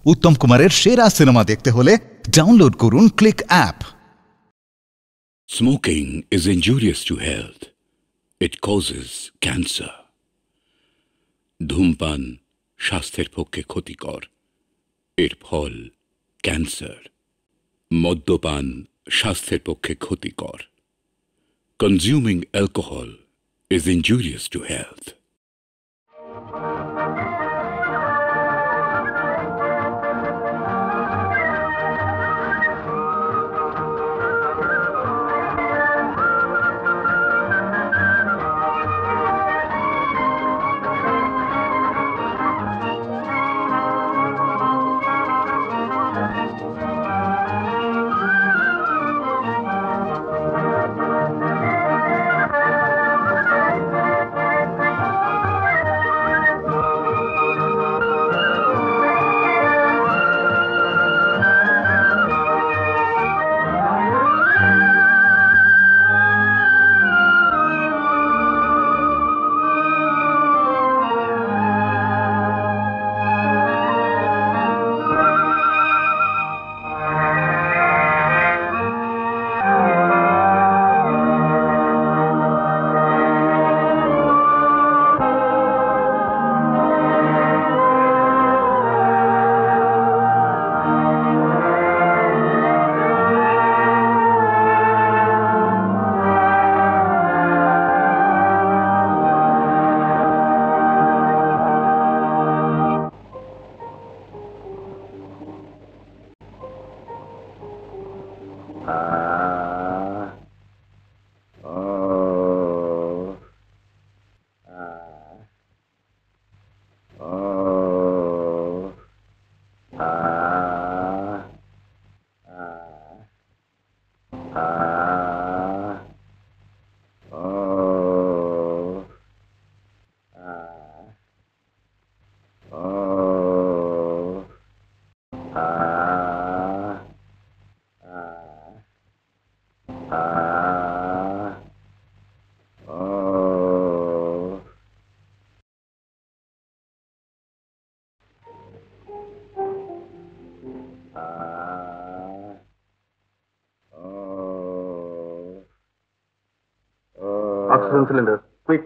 উত্তম কুমারের সেরা সিনেমা দেখতে হলে ডাউনলোড করুন click app. Smoking is injurious to health. It causes cancer. ধূমপান স্বাস্থ্যের পক্ষে ক্ষতিকর, এর ফল ক্যান্সার। মদ্যপান স্বাস্থ্যের পক্ষে ক্ষতিকর। Consuming alcohol is injurious to health. Oxygen cylinder, quick.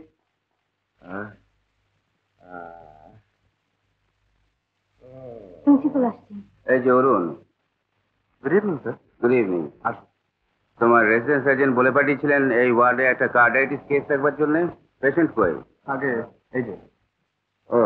Principal আসছেন। এই যে অরুণ, Good evening, sir. Good evening. তোমার রেসিডেন্স এজেন্ট বলে পাঠিয়েছিলেন এই ওয়ার্ডে একটা কার্ডাইটিস কেস রাখবার জন্য। পেশেন্ট কই? আগে এই যে ও,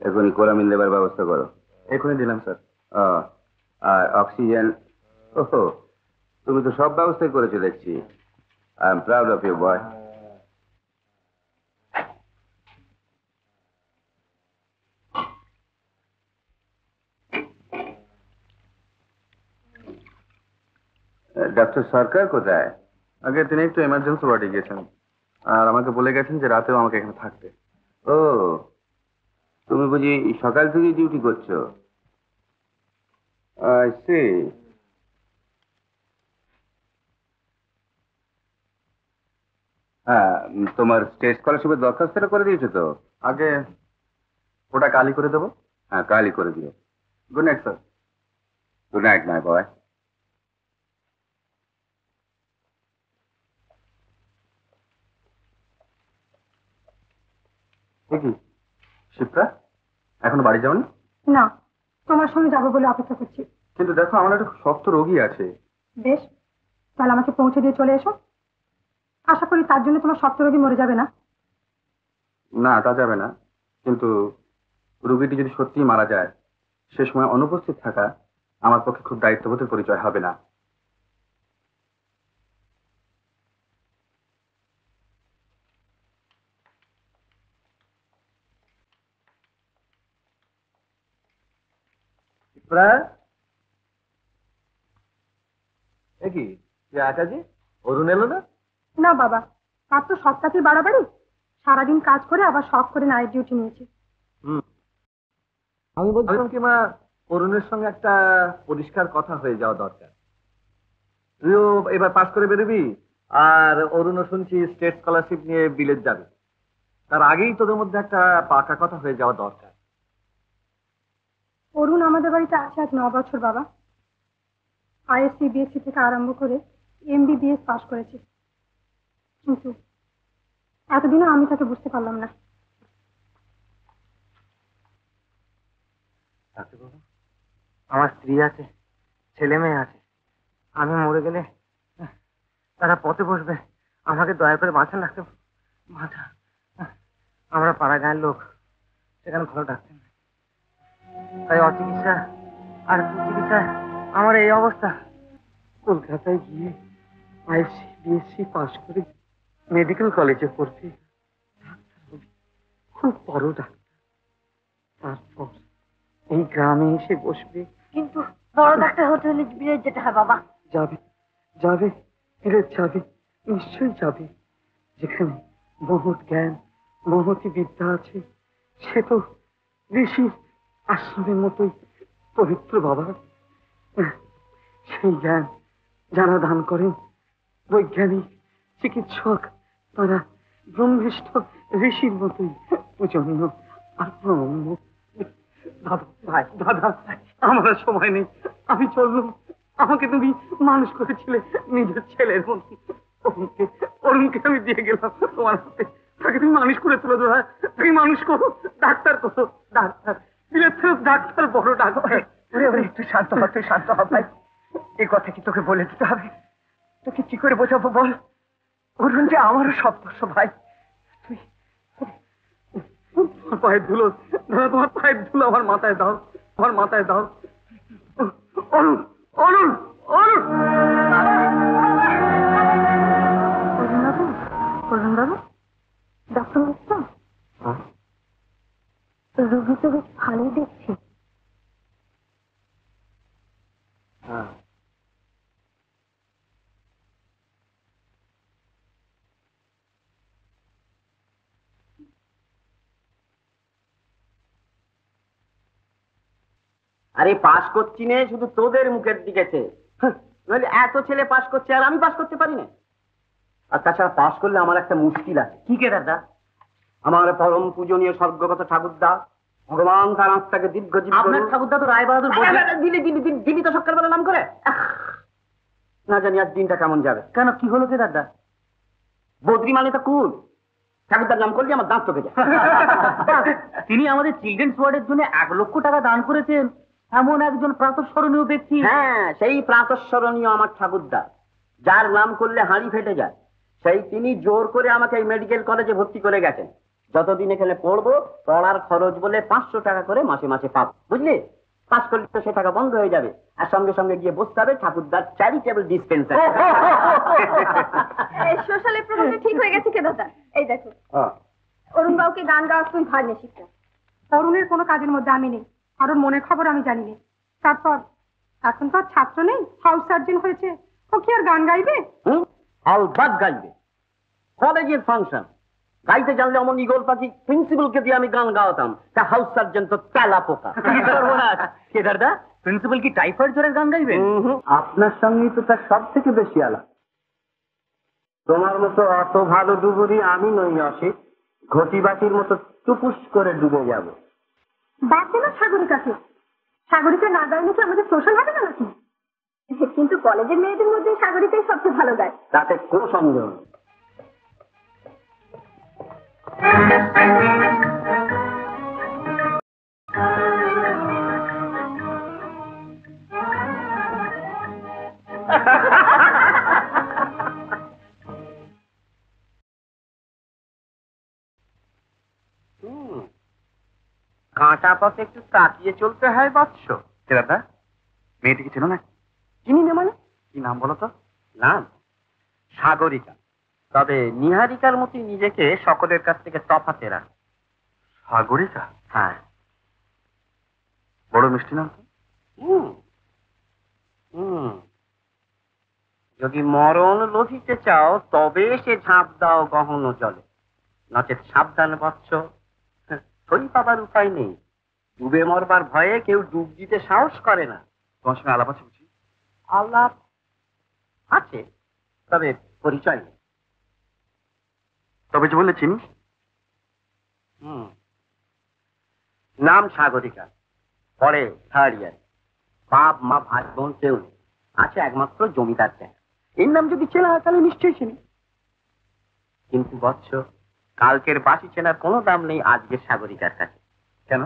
এখনই কোলামিন দেবার ব্যবস্থা করো। এখনই দিলাম, স্যার। ও, আর অক্সিজেন। ওহো, তুমি তো সব ব্যবস্থাই করেছো দেখছি। I am proud of you boy. Doctor Sarkar কোথায়? আগে তিনি একটু এমার্জেন্সি ওয়ার্ডে গিয়েছেন, আর আমাকে বলে গেছেন যে রাতেও আমাকে এখানে থাকতে। ও, তুমি বুঝি সকাল থেকে ডিউটি করছো? I see. হ্যাঁ, তোমার স্টেট স্কলারশিপের দরখাস্তটা করে দিয়েছো তো? আগে ওটা কালই করে দেবো। হ্যাঁ, কালই করে দিও। Good night, sir. Good night my boy. কি শিপ্রা, এখনো বাড়ি যাওনি? না, তোমার সঙ্গে যাবো বলে অপেক্ষা করছি। কিন্তু দেখো, আমার একটা শক্ত রোগী আছে। বেশ, তাহলে আমাকে পৌঁছে দিয়ে চলে এসো। আশা করি তার জন্য তোমার শক্ত রোগী মরে যাবে না। না, তা যাবে না, কিন্তু রোগীটি যদি সত্যিই মারা যায়, সে সময় অনুপস্থিত থাকা আমার পক্ষে খুব দায়িত্ববোধের পরিচয় হবে না। কি আচাজি, অরুণ এলো না? না বাবা, তার তো সপ্তাহে বাড়াবাড়ি। সারাদিন কাজ করে আবার শখ করে নাইট ডিউটি নিয়েছে। আমি বলছিলাম কি মা, অরুণের সঙ্গে একটা পরিষ্কার কথা হয়ে যাওয়া দরকার। তুইও এবার পাস করে বেরোবি, আর অরুণও শুনছি স্টেট স্কলারশিপ নিয়ে বিলেত যাবে। তার আগেই তোদের মধ্যে একটা পাকা কথা হয়ে যাওয়া দরকার। অরুণ আমাদের বাড়িতে আছে আজ 9 বছর বাবা। আইএসসি বিএসসি থেকে আরম্ভ করে এমবিবিএস পাশ করেছে, কিন্তু এতদিনও আমি তাকে বুঝতে পারলাম না। আমার স্ত্রী আছে, ছেলে মেয়ে আছে। আমি মরে গেলে তারা পথে বসবে, আমাকে দয়া করে বাঁচান রাখতে। বাঁচা, আমরা পাড়া গায়ের লোক, সেখানে ভালো ডাক্তার নেই, তাই অচিকিৎসা আর চিকিৎসা আমার এই অবস্থা। কলকাতায় গিয়ে আইএসসি বিএসসি পাশ করে মেডিকেল কলেজে পড়ছি, খুব বড় ডাক্তার। তারপর এই গ্রামে এসে বসবে। কিন্তু বড় ডাক্তার হতে হলে বিলেত যেতে হয় বাবা। যাবে যাবে, বিলেত যাবে, নিশ্চয়ই যাবে। যেখানে মহৎ জ্ঞান মহতি বিদ্যা আছে, সে তো ঋষি আশ্রমের মতোই পবিত্র বাবা। সেই জ্ঞান যারা দান করেন, বৈজ্ঞানিক চিকিৎসক, তারা ব্রহ্মিষ্ঠ ঋষির মতোই পূজনীয় আর প্রণম্য। দাদা ভাই, দাদা, আমার আর সময় নেই, আমি চললাম। আমাকে তুমি মানুষ করেছিলে নিজের ছেলের মতো। অরুণকে আমি দিয়ে গেলাম তোমার হাতে, তাকে তুমি মানুষ করে তুলে দাদা, তাকে মানুষ করো, ডাক্তার করো, ডাক্তার ডাক্তার, বড় ডাক্তার। একটু শান্ত হ, তুই শান্ত হ ভাই। এই কথা কি তোকে বলে দিতে হবে? তোকে কি করে বোঝাবো বল? অরুণ যে আমারও সর্বস্ব ভাই। তুই পায়ের ধুলো দাদা, তোমার পায়ের ধুলো আমার মাথায় দাও, আমার মাথায় দাও। অরুণ, অরুণ, অরুণ। অরুণ বাবু, ডক্টর মিশ্র, রোগী তো বেশ ভালোই দেখছি। আরে পাস করছি নে শুধু তোদের মুখের দিকেছে, নইলে এত ছেলে পাস করছে আর আমি পাস করতে পারি না। আর তাছাড়া পাস করলে আমার একটা মুশকিল আছে। কি কে দাদা? আমার পরম পূজনীয় স্বর্গগত ঠাকুরদা, ভগবান তার আত্মাকে দীর্ঘজীবী করুন। আপনার ঠাকুরদা তো রায় বাহাদুর দিলি তো সকালবেলা নাম করে। না জানি আজ দিনটা কেমন যাবে। কেন, কি হলো কে দাদা? বদ্রি মানে তো কুল, ঠাকুরদার নাম করলে আমার দাঁত চোখে যায়। তিনি আমাদের চিলড্রেন্স ওয়ার্ডের জন্য 1 লক্ষ টাকা দান করেছেন, এমন একজন প্রাতঃস্মরণীয় ব্যক্তি। হ্যাঁ, সেই প্রাতঃস্মরণীয় আমার ঠাকুরদা, যার নাম করলে হাঁড়ি ফেটে যায়, সেই তিনি জোর করে আমাকে এই মেডিকেল কলেজে ভর্তি করে গেছেন। যতদিন এখানে পড়বো, পড়ার খরচ বলে 500 টাকা করে মাসে মাসে পাবো, বুঝলি? পাস করলে তো সে টাকা বন্ধ হয়ে যাবে, আর সঙ্গে সঙ্গে গিয়ে বসতে হবে ঠাকুরদার চ্যারিটেবল ডিসপেন্সার। সোশ্যালের প্রবলেম ঠিক হয়ে গেছে কে দাদা? এই দেখো, অরুণ বাবুকে গান গাওয়া তুই ভার নে শিখতে। অরুণের কোনো কাজের মধ্যে আমি নেই, আর ওর মনের খবর আমি জানি না। তারপর এখন তো আর ছাত্র নেই, হাউস সার্জন হয়েছে, ও কি আর গান গাইবে? আলবাদ গাইবে, কলেজের ফাংশন গাইতে জানলে অমন ইগল পাখি প্রিন্সিপালকে দিয়ে আমি গান গাওয়াতাম, তা হাউস সার্জন তো তেলা পোকা। কে দাদা, প্রিন্সিপাল কি টাইফয়েড জ্বরের গান গাইবেন? আপনার সঙ্গেই তো তার সব থেকে বেশি আলাপ। তোমার মতো অত ভালো ডুবুরি আমি নই অসিত, ঘটিবাটির মতো টুপুস করে ডুবে যাব। বাদ না সাগরিকাকে, সাগরিকা না গাইলে কি আমাদের সোশ্যাল হবে না নাকি? কিন্তু কলেজের মেয়েদের মধ্যে সাগরিকাই সবচেয়ে ভালো গায়, তাতে কোনো সন্দেহ নেই। কাঁটা পথে একটু তাকিয়ে চলতে হয় বৎস। দাদা, মেয়েটিকে চেনো না? চিনি না মানে? কি নাম বলো তো? নাম সাগরিকা, তবে নিহারিকার মতোই নিজেকে সকলের কাছ থেকে তফাতে রাখে। সাগরিকা? হ্যাঁ। বড় মিষ্টি নাম তো। হুম হুম যদি মরণ লভিতে চাও তবে সে ঝাঁপ দাও গহন জলে, নচেত সাবধান বৎস, থই পাবার উপায় নেই। ডুবে মরবার ভয়ে কেউ ডুব দিতে সাহস করে না। তোমার সঙ্গে আলাপ আছে বুঝি? আল্লাহ আছে, তবে পরিচয় নেই। তবে যে বলে চিনি। হুম নাম সাগরিকা, পড়ে 3rd ইয়ার, বাপ মা ভাই বোন কেউ নেই, আছে একমাত্র জমিদার চেনা। এর নাম যদি চেনা হয় তাহলে নিশ্চয়ই চিনি। কিন্তু বৎস, কালকের বাসি চেনার কোনো দাম নেই আজকের সাগরিকার কাছে। কেন?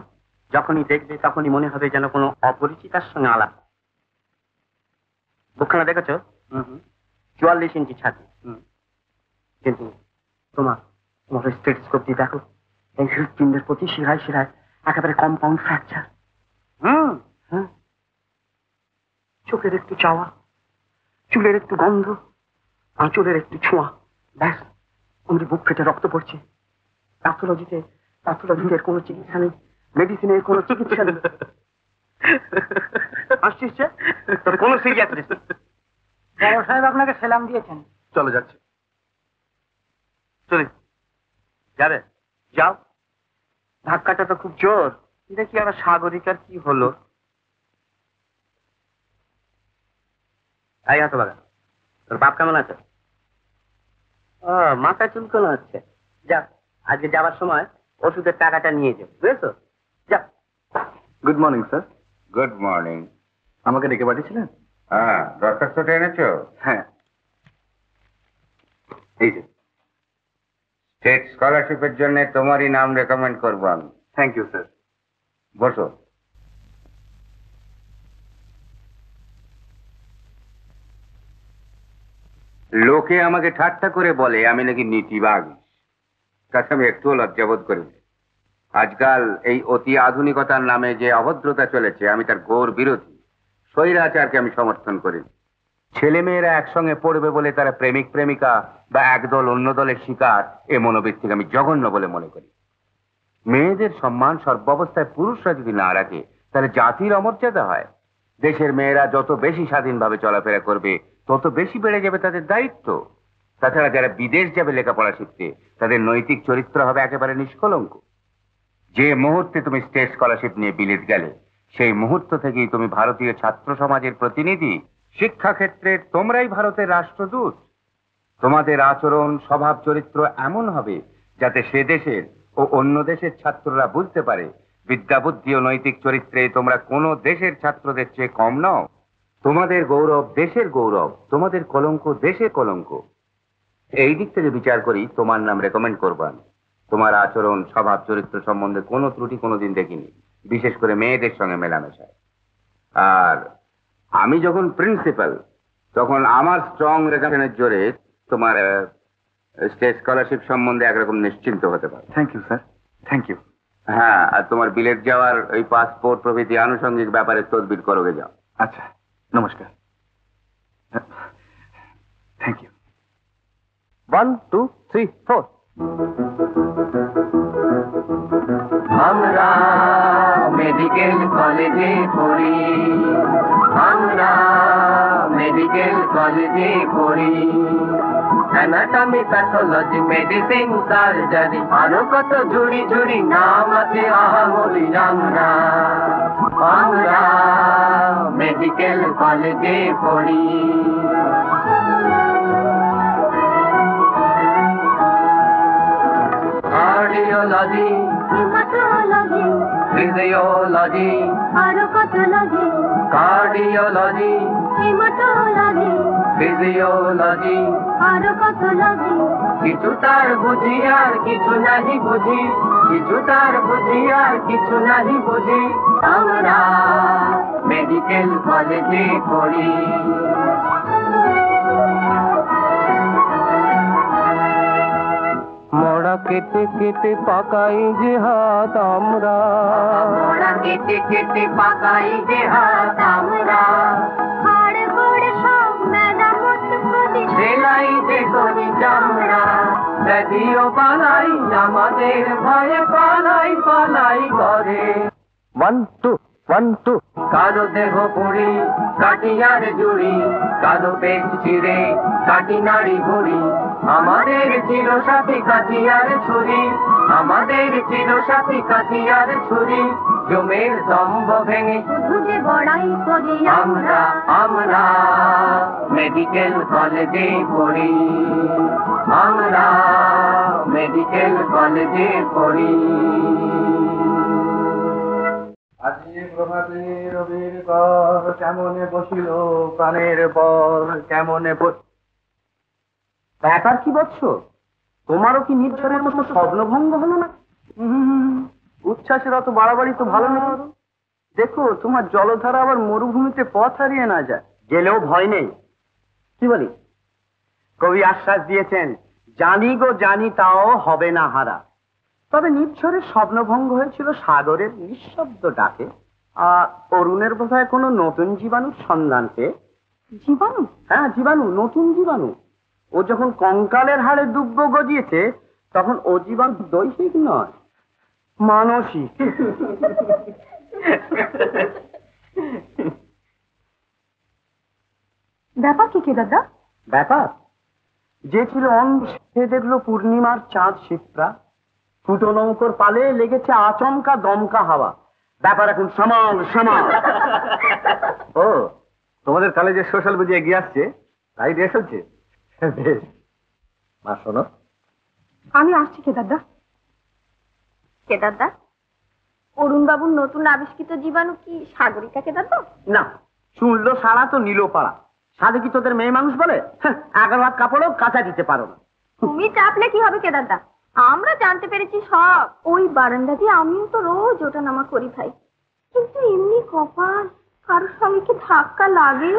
যখনই দেখবে তখনই মনে হবে যেন কোনো অপরিচিতার সঙ্গে আলাপ। বুকখানা দেখেছ? 44 ইঞ্চি ছাতি। কিন্তু তোমার তোমার স্টেথোস্কোপ দিয়ে দেখো, এই হৃৎপিণ্ডের প্রতি শিরায় শিরায় একেবারে কম্পাউন্ড ফ্র্যাকচার। হ্যাঁ, চোখের একটু চাওয়া, চুলের একটু গন্ধ, আঁচলের একটু ছোঁয়া, ব্যাস অমনি বুক ফেটে রক্ত পড়ছে। প্যাথোলজিতে এর কোনো চিকিৎসা নেই, মেডিসিনের কোনো চিকিৎসা নেই। আসছিস তবে কোনো সিরিয়াস নেই। বড় সাহেব আপনাকে সেলাম দিয়েছেন। চলো যাচ্ছি। চলি যাবে? যাও। ধাক্কাটা তো খুব জোর। দেখি আমার সাগরিকার কি হলো। এই হাতে বাগা, তোর বাপ কেমন আছে? ও, মাথা চুলকানো হচ্ছে। যা, আজকে যাবার সময় ওষুধের টাকাটা নিয়ে যাও, বুঝেছো? যা। Good morning sir. Good morning. আমাকে ডেকে পাঠিয়েছিলেন? হ্যাঁ, দরখাস্তটা এনেছো? হ্যাঁ, এই যে। স্টেট স্কলারশিপের জন্য তোমারই নাম রেকমেন্ড করবো আমি। Thank you sir. বসো। লোকে আমাকে ঠাট্টা করে বলে আমি নাকি নীতিবাগ, কাছে আমি একটুও লজ্জাবোধ করি না। আজকাল এই অতি আধুনিকতার নামে যে অভদ্রতা চলেছে, আমি তার ঘোর বিরোধী। স্বৈরাচারকে আমি সমর্থন করি। ছেলে মেয়েরা একসঙ্গে পড়বে বলে তারা প্রেমিক প্রেমিকা বা একদল অন্য দলের শিকার, এ মনোবৃত্তিকে আমি জঘন্য বলে মনে করি। মেয়েদের সম্মান সর্বাবস্থায় পুরুষরা যদি না রাখে তাহলে জাতির অমর্যাদা হয়। দেশের মেয়েরা যত বেশি স্বাধীনভাবে চলাফেরা করবে তত বেশি বেড়ে যাবে তাদের দায়িত্ব। তাছাড়া যারা বিদেশ যাবে লেখাপড়া শিখতে, তাদের নৈতিক চরিত্র হবে একেবারে নিষ্কলঙ্ক। যে মুহূর্তে তুমি স্টেট স্কলারশিপ নিয়ে বিলেত গেলে, সেই মুহূর্ত থেকেই তুমি ভারতীয় ছাত্র সমাজের প্রতিনিধি। শিক্ষাক্ষেত্রে তোমরাই ভারতের রাষ্ট্রদূত। তোমাদের আচরণ, স্বভাব, চরিত্র এমন হবে যাতে সে দেশের ও অন্য দেশের ছাত্ররা বুঝতে পারে বিদ্যা বুদ্ধি ও নৈতিক চরিত্রে তোমরা কোনো দেশের ছাত্রদের চেয়ে কম নও। তোমাদের গৌরব দেশের গৌরব, তোমাদের কলঙ্ক দেশের কলঙ্ক। এই দিক থেকে বিচার করি তোমার নাম রেকমেন্ড করবান। তোমার আচরণ, স্বভাব, চরিত্র সম্বন্ধে কোনো ত্রুটি কোনোদিন দেখিনি, বিশেষ করে মেয়েদের সঙ্গে মেলামেশায়। আর আমি যখন প্রিন্সিপাল, তখন আমার স্ট্রং রেকমেন্ডের জোরে তোমার স্টেট স্কলারশিপ সম্বন্ধে একরকম নিশ্চিন্ত হতে পারে। Thank you sir, thank you. হ্যাঁ, আর তোমার বিলেত যাওয়ার ওই পাসপোর্ট প্রভৃতি আনুষঙ্গিক ব্যাপারে তদবির করোগে যাও। আচ্ছা, নমস্কার। Thank you. 1 2 3 4। আমরা মেডিকেল কলেজে পড়ি, আমরা মেডিকেল কলেজে পড়ি। অ্যানাটমি, প্যাথোলজি, মেডিসিন, সার্জারি, আরো কত ঝুড়ি ঝুড়ি নাম আছে আহামরি। আমরা মেডিকেল কলেজে পড়ি। কার্ডিওলজি, হেমাটোলজি, ফিজিওলজি, আরো প্যাথোলজি, কার্ডিওলজি, হেমাটোলজি, ফিজিওলজি, আরো প্যাথোলজি। কিছু তার বুঝি আর কিছু নাহি বুঝি, কিছু তার বুঝি আর কিছু নাহি বুঝি। আমরা মেডিকেল কলেজে পড়ি। মোড়া কেটে কেটে পাকাই যে হাত আমরা, মোড়া কেটে কেটে পাকাই যে হাত আমরা। হাড় গোড় সব মেরামত করি, সেলাই যে করি চামড়া। ব্যাধিও পালাই আমাদের ভয়ে পালাই পালাই করে। 1 2 1 2 কারো দেহ পুরি কাটিয়ার জুড়ি, কারো পেট চিরে কাটি নারী ভুড়ি। আমাদের ছিল সাথী কাঠিয়ার ছুরি, আমাদের ছিল সাথী কাঠিয়ার ছুরি। জমের স্তম্ভ ভেঙে শুধু যে বড়াই করি আমরা, আমরা মেডিকেল কলেজে পড়ি, আমরা মেডিকেল কলেজে পড়ি। আজি প্রভাতে রবির কর, কেমনে বসিল প্রাণের পর, কেমনে ব্যাপার কি বৎস, তোমারও কি নির্ঝরের মতো স্বপ্নভঙ্গ হলো না? উচ্ছ্বাসের অত বাড়াবাড়ি তো ভালো না। দেখো তোমার জলধারা আবার মরুভূমিতে পথ হারিয়ে না যায়। গেলেও ভয় নেই। কি বলি, কবি আশ্বাস দিয়েছেন, জানি গো জানি তাও হবে না হারা। তবে নির্ঝরের স্বপ্নভঙ্গ হয়েছিল সাগরের নিঃশব্দ ডাকে, আর অরুণের বোধহয় কোনো নতুন জীবাণুর সন্ধান পেয়ে। জীবাণু? হ্যাঁ, জীবাণু, নতুন জীবাণু। ও যখন কঙ্কালের হাড়ে দুব্ব গজিয়েছে, তখন ও জীবাণু দৈহিক নয়, মানসিক। ব্যাপার কি দাদা? ব্যাপার যে ছিল অন্ধ, সে দেখলো পূর্ণিমার চাঁদ শিপ্রা। ফুটো নৌকোর পালে লেগেছে আচমকা দমকা হাওয়া। ব্যাপার এখন সামাল সামাল। ও, তোমাদের কলেজে সোশ্যাল বুঝে এগিয়ে আসছে, তাই রেস হচ্ছে। বেশ, মা শোনো, আমি আসছি দাদা। কেদারদা, অরুণ বাবুর নতুন আবিষ্কৃত জীবাণু কি সাগরিকা কেদারদা? না, শুনলো সারা তো নিল পাড়া। সাধে কি তোদের মেয়ে মানুষ বলে? 11 হাত কাপড়ও কাঁচা দিতে পারো না। তুমি চাপলে কি হবে কেদারদা, আমরা জানতে পেরেছি সব। ওই বারান্দা দিয়ে আমিও তো রোজ ওটা নামা করি ভাই, কিন্তু এমনি কপাল, কারোর সঙ্গে কি ধাক্কা লাগে?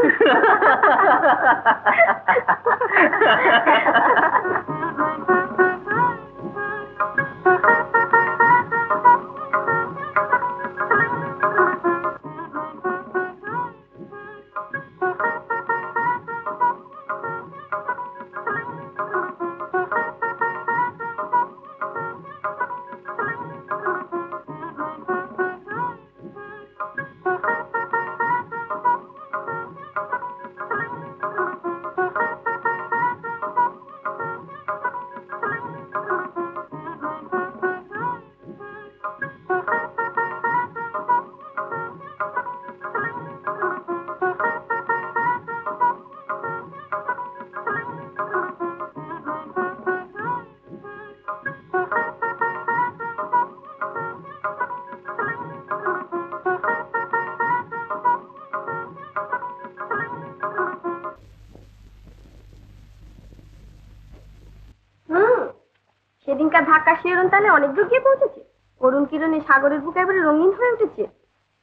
সেদিনকার ধাক্কা শিরোন তাহলে অনেক দূর গিয়ে পৌঁছেছে। অরুণ কিরণে সাগরের বুক এবারে রঙিন হয়ে উঠেছে।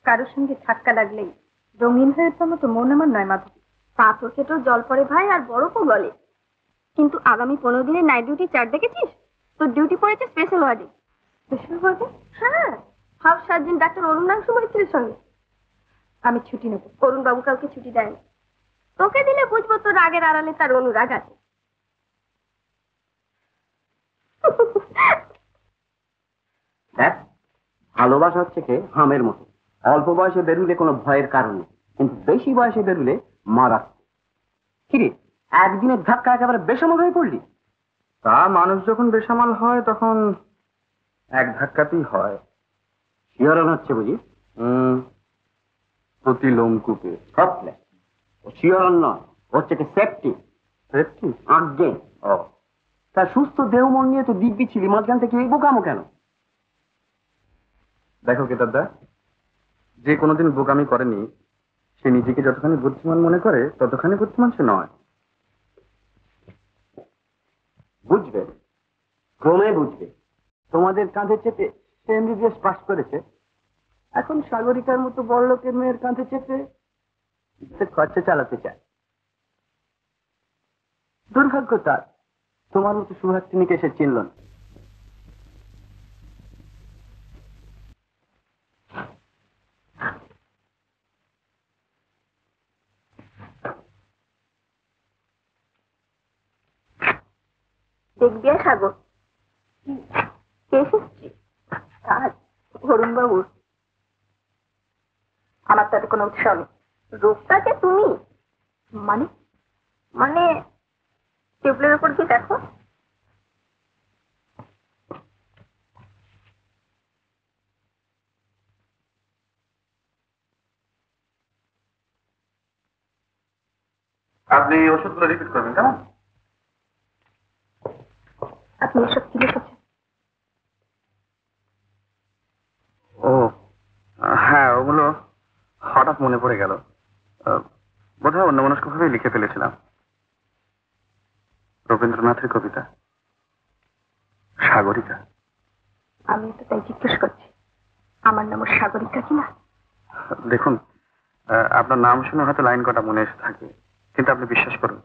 কারোর সঙ্গে ধাক্কা লাগলেই রঙিন হয়ে ওঠার মতো মন আমার নয় মাধবী। পাথর খেটেও জল পড়ে ভাই, আর বরফও গলে। কিন্তু আগামী 15 দিনের নাইট ডিউটি চার্ট দেখেছিস? তোর ডিউটি পড়েছে স্পেশাল ওয়ার্ডে। স্পেশাল ওয়ার্ডে? হ্যাঁ, হাউস সার্জন ডাক্তার অরুণাংশু মৈত্রীর সঙ্গে। আমি ছুটি নেব। অরুণ বাবু কাউকে ছুটি দেয়নি। তোকে দিলে বুঝবো তোর রাগের আড়ালে তার অনুরাগ আছে। দেখ, ভালোবাসা হচ্ছে কে হামের মতো, অল্প বয়সে বেরুলে কোনো ভয়ের কারণ নেই, কিন্তু বেশি বয়সে বেরুলে মারা। কিরে, একদিনের ধাক্কা একেবারে বেসামাল হয়ে পড়লি? তা মানুষ যখন বেসামাল হয় তখন এক ধাক্কাতেই হয়। শিহরণ হচ্ছে বুঝি? প্রতি লোমকূপে। হপলে, ও শিহরণ নয়, হচ্ছে কি সেফটি। সেফটি? আজ্ঞে। ও, তা সুস্থ দেহ মন নিয়ে তো দিব্যি ছিলি, মাঝখান থেকে এই বোকামো কেন? দেখো কেদারদা, যে কোনোদিন বোকামি করেনি সে নিজেকে যতখানি বুদ্ধিমান মনে করে ততখানি বুদ্ধিমান সে নয়। বুঝবে, ক্রমে বুঝবে। তোমাদের কাঁধে চেপে সে এমবিবিএস পাস করেছে, এখন সাগরিকার মতো বড় লোকের মেয়ের কাঁধে চেপে সে খরচা চালাতে চায়। দুর্ভাগ্য তার, তোমার মতো সুহাসিনীকে সে চিনল না। দেখবি সাগর, এসেছি অরুণ বাবুর। আমার তাতে কোনো উৎসাহ নেই। রূপটা যে তুমি, মানে মানে টেবিলের উপর কি দেখো? আপনি ওষুধগুলো রিপিট করবেন কেমন? আপনি এসব কি লিখেছেন? ও হ্যাঁ, ওগুলো হঠাৎ মনে পড়ে গেল। বোধহয় অন্যমনস্কভাবেই লিখে ফেলেছিলাম। রবীন্দ্রনাথের কবিতা সাগরিকা। আমি তো তাই জিজ্ঞেস করছি, আমার নাম সাগরিকা কিনা। দেখুন, আপনার নাম শুনে হয়তো লাইন কটা মনে এসে থাকে, কিন্তু আপনি বিশ্বাস করুন,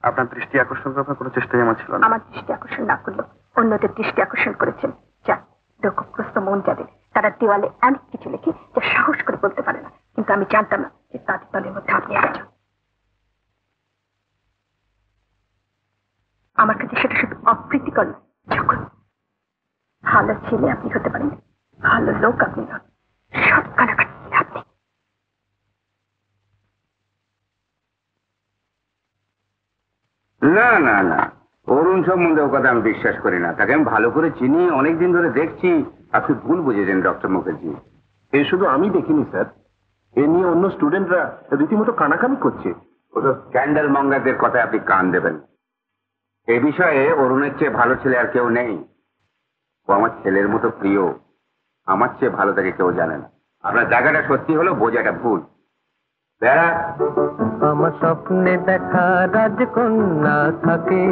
আপনার দৃষ্টি আকর্ষণ করার কোনো চেষ্টাই আমার ছিল না। আমার দৃষ্টি আকর্ষণ না করলেও অন্যদের দৃষ্টি আকর্ষণ করেছেন। যা দুঃখগ্রস্ত মন যাদের, তারা দেওয়ালে অনেক কিছু লিখে যা সাহস করে বলতে পারে না, কিন্তু আমি জানতাম না যে তাদের দলের মধ্যে আপনি একজন। আমার কাছে সেটা শুধু অপ্রীতিকর নয়, যখন ভালো ছেলে আপনি হতে পারেন, ভালো লোক আপনি নন, সব কানাকাটি আপনি। না না না, অরুণ সম্বন্ধে ও কথা আমি বিশ্বাস করি না। তাকে আমি ভালো করে চিনি, অনেকদিন ধরে দেখছি। আপনি ভুল বুঝেছেন ডক্টর মুখার্জি। এ শুধু আমি দেখিনি স্যার, এ নিয়ে অন্য স্টুডেন্টরা রীতিমতো কানাকানি করছে। ওসব স্ক্যান্ডাল মঙ্গারদের কথায় আপনি কান দেবেন। এ বিষয়ে অরুণের চেয়ে ভালো ছেলে আর কেউ নেই। ও আমার ছেলের মতো প্রিয়, আমার চেয়ে ভালো তাকে কেউ জানে না। আপনার জায়গাটা সত্যি হলো, বোঝাটা ভুল। বেড়া আমার স্বপ্নে দেখা রাজকন্যা থাকে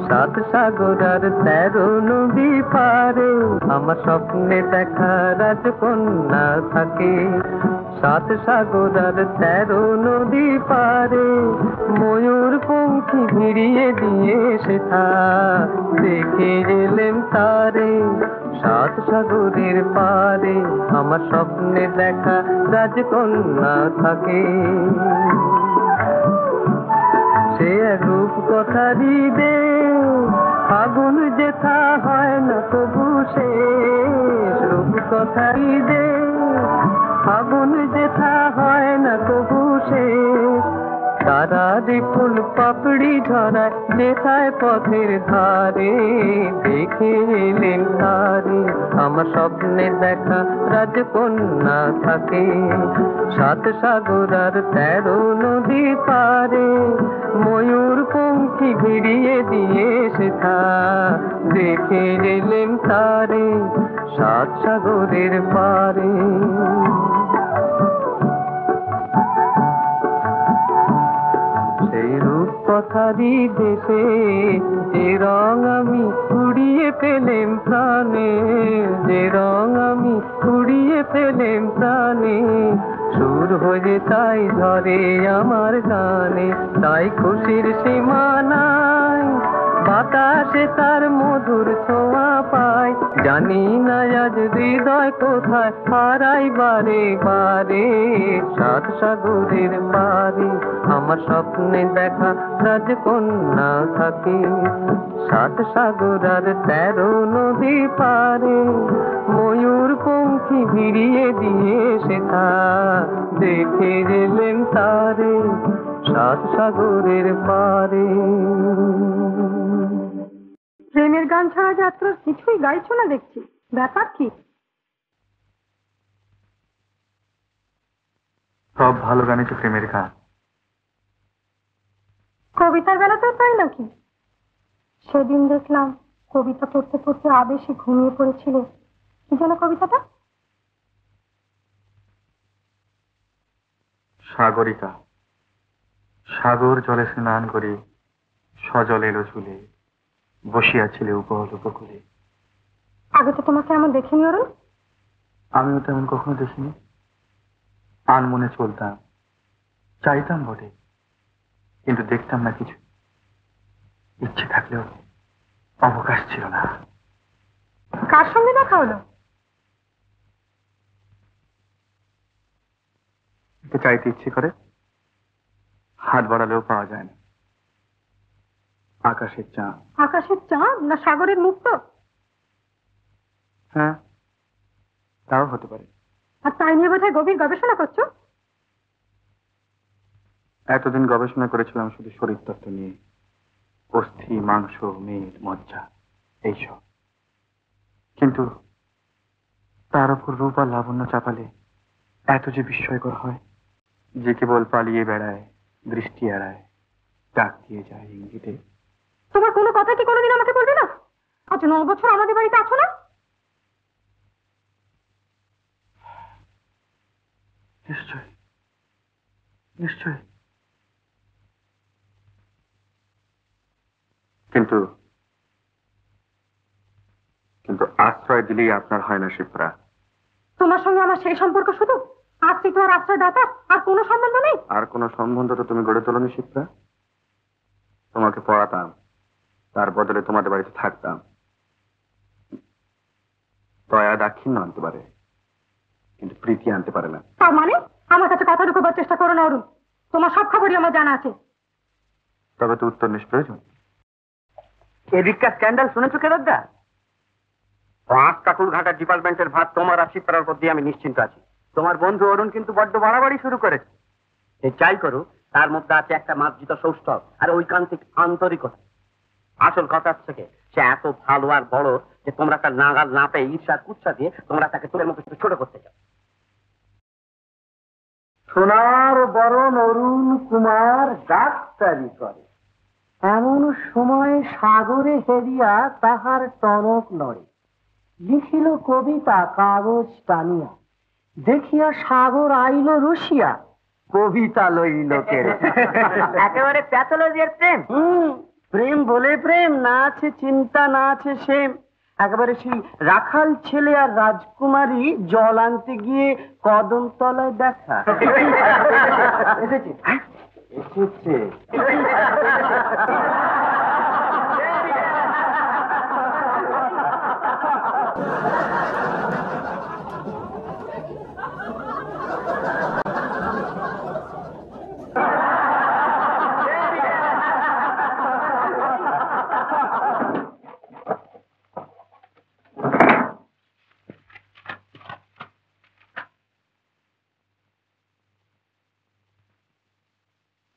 7 সাগর আর 13 নদী পারে। আমার স্বপ্নে দেখা রাজকন্যা থাকে 7 সাগর আর 13 নদী পারে। ময়ূর পঙ্খী ভিড়িয়ে দিয়ে সেথা দেখে এলেম তারে 7 সাগরের পারে। আমার স্বপ্নে দেখা রাজকন্যা থাকে। সে রূপ কথারি দে ফাগুন যেথা হয় না তবু শেষ। রূপ কথারি দে ফাগুন যেথা হয় না তবু শেষ। তারা ফুল পাপড়ি ঝরায় যেথায় পথের ধারে দেখে এলেন তারে। আমার স্বপ্নে দেখা রাজকন্যা থাকে 7 সাগর আর 13 নদী পারে। ময়ূর পঙ্খী ভিড়িয়ে দিয়ে সেথা দেখে এলেন তারে 7 সাগরের পারে। সেই রূপ কথারি দেশে যে রং আমি কুড়িয়ে পেলেম প্রাণে। যে রং আমি কুড়িয়ে পেলেম প্রাণে। সুর হয়ে তাই ঝরে আমার গানে। তাই খুশির সীমা নাই, বাতাসে তার মধুর ছোঁয়া পাই। জানি না আজ হৃদয় কোথায় হারাই বারে বারে 7 সাগরের পারে। আমার স্বপ্নে দেখা রাজকন্যা থাকে 7 সাগর আর 13 নদী পারে। ময়ূর পঙ্খী ভিড়িয়ে দিয়ে সেথা দেখে এলেন তারে 7 সাগরের পারে। প্রেমের গান ছাড়া যাত্রা কিছুই গাইছো না দেখছি, ব্যাপার কি? সব ভালো গানে তো প্রেমের গান। কবিতার বেলাতেও তাই নাকি? সেদিন দেখলাম কবিতা পড়তে পড়তে আবেশে ঘুমিয়ে পড়েছিলে। কি যেন কবিতাটা? সাগরিকা। সাগর জলে স্নান করে সজল এলো চুলে, বসিয়াছিলে উপহল উপকূলে। আগে তো তোমাকে এমন দেখিনি অরুণ। আমিও তেমন কখনো দেখিনি। আনমনে চলতাম, চাইতাম বটে, কিন্তু দেখতাম না কিছু। ইচ্ছে থাকলেও অবকাশ ছিল না। কার সঙ্গে দেখা হলো? একে চাইতে ইচ্ছে করে, হাত বাড়ালেও পাওয়া যায় না। আকাশের চাঁদ। আকাশের চাঁদ না সাগরের মুক্ত? হ্যাঁ, তাও হতে পারে। আর তাই নিয়ে বোধহয় গভীর গবেষণা করছো। এতদিন গবেষণা করেছিলাম শুধু শরীরতত্ত্ব নিয়ে, অস্থি, মাংস, মেদ, মজ্জা এইসব। কিন্তু তার উপর রূপ আর লাবণ্য চাপালে এত যে বিস্ময়কর হয়, যে কেবল পালিয়ে বেড়ায়, দৃষ্টি এড়ায়, ডাক দিয়ে যায় ইঙ্গিতে। তোমার কোনো কথা কি কোনোদিন আমাকে বলবে না? আজ 9 বছর আমাদের বাড়িতে আছো না? নিশ্চয় নিশ্চয়। কিন্তু কিন্তু আশ্রয় দিলেই আপনার হয় না শিপ্রা। তোমার সঙ্গে আমার সেই সম্পর্ক শুধু আশ্রিত আর আশ্রয়দাতা, আর কোনো সম্বন্ধ নেই? আর কোনো সম্বন্ধ তো তুমি গড়ে তোলনি শিপ্রা। তোমাকে পড়াতাম, তার বদলে তোমাদের বাড়িতে থাকতাম। দয়া দাক্ষিণ্য আনতে পারে, কিন্তু প্রীতি আনতে পারে না। তার মানে আমার কাছে কথা ঢুকবার চেষ্টা করো না অরুণ। তোমার সব খবরই আমার জানা আছে। তবে তো উত্তর নিষ্প্রয়োজন। এদিককার স্ক্যান্ডাল শুনেছো কেদারদা? পাঁচ কাকুর ঘাটার ডিপার্টমেন্টের ভাত তোমার আর শিপ্রার উপর দিয়ে আমি নিশ্চিন্ত আছি। তোমার বন্ধু অরুণ কিন্তু বড্ড বাড়াবাড়ি শুরু করেছে। সে চাই করুক, তার মধ্যে আছে একটা মার্জিত সৌষ্ঠব আর ঐকান্তিক আন্তরিকতা। আসল কথা থেকে সে এত ভালো আর বড় যে তোমরা তার নাগাল না পেয়ে ঈর্ষার কুচ্ছা দিয়ে তোমরা তাকে তোলের মুখে ছোট করতে চাও। সোনার বরণ অরুণ কুমার ডাক্তারি করে, এমন সময় সাগরে হেরিয়া তাহার টনক নড়ে। লিখিল কবিতা কাগজ টানিয়া, দেখিয়া সাগর আইল রুশিয়া, কবিতা লইল কেড়ে। একেবারে প্যাথোলজির প্রেম। প্রেম বলে প্রেম, না আছে চিন্তা, না আছে সেম। একেবারে সেই রাখাল ছেলে আর রাজকুমারী জল আনতে গিয়ে কদম তলায় দেখা। এসেছে এসেছে।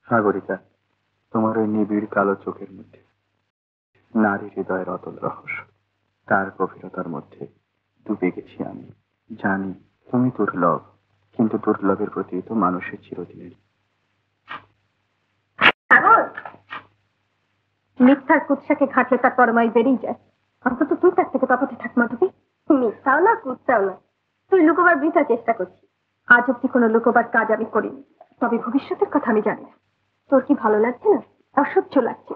সাগরিকা, তোমার ওই নিবিড় কালো চোখের মধ্যে নারী হৃদয়ের অতল রহস্য, তার গভীরতার মধ্যে ডুবে গেছি আমি। জানি তুমি দুর্লভ, কিন্তু দুর্লভের প্রতি তো মানুষের চিরদিনের। মিথ্যার কুৎসাকে ঘাটলে তার পরমাই বেরিয়ে যায়। অন্তত তুই তার থেকে তফাতে থাক মাধবী। মিথ্যাও না কুৎসাও না, তুই লুকোবার বৃথা চেষ্টা করছিস। আজ অব্দি কোনো লুকোবার কাজ আমি করিনি, তবে ভবিষ্যতের কথা আমি জানি না। তোর কি ভালো লাগছে না? অসহ্য লাগছে।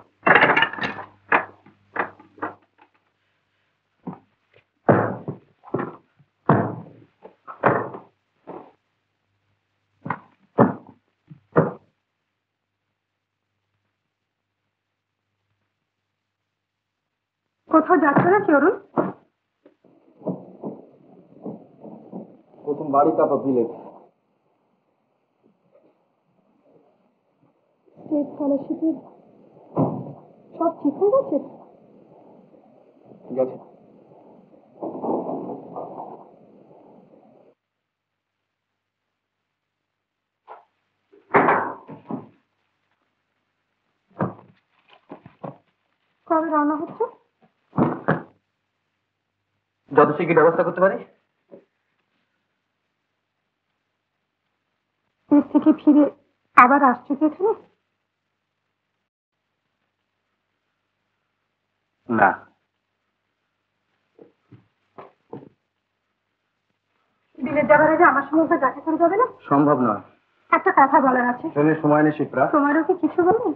কোথাও যাচ্ছ না কি অরুণ? প্রথম বাড়ি, তারপর বিলেত। স্টেট স্কলারশিপের সব ঠিক হয়ে গেছে? গেছে। কবে রওনা হচ্ছে? যত শীঘ্র ব্যবস্থা করতে পারি। দেশ থেকে ফিরে আবার আসছো কি এখানে? না, বিলেত যাবার আগে আমার সঙ্গে একবার দেখা করে যাবে না? সম্ভব নয়। একটা কথা বলার আছে। সময় নেই শিপ্রা। তোমারও কি কিছু বলবো?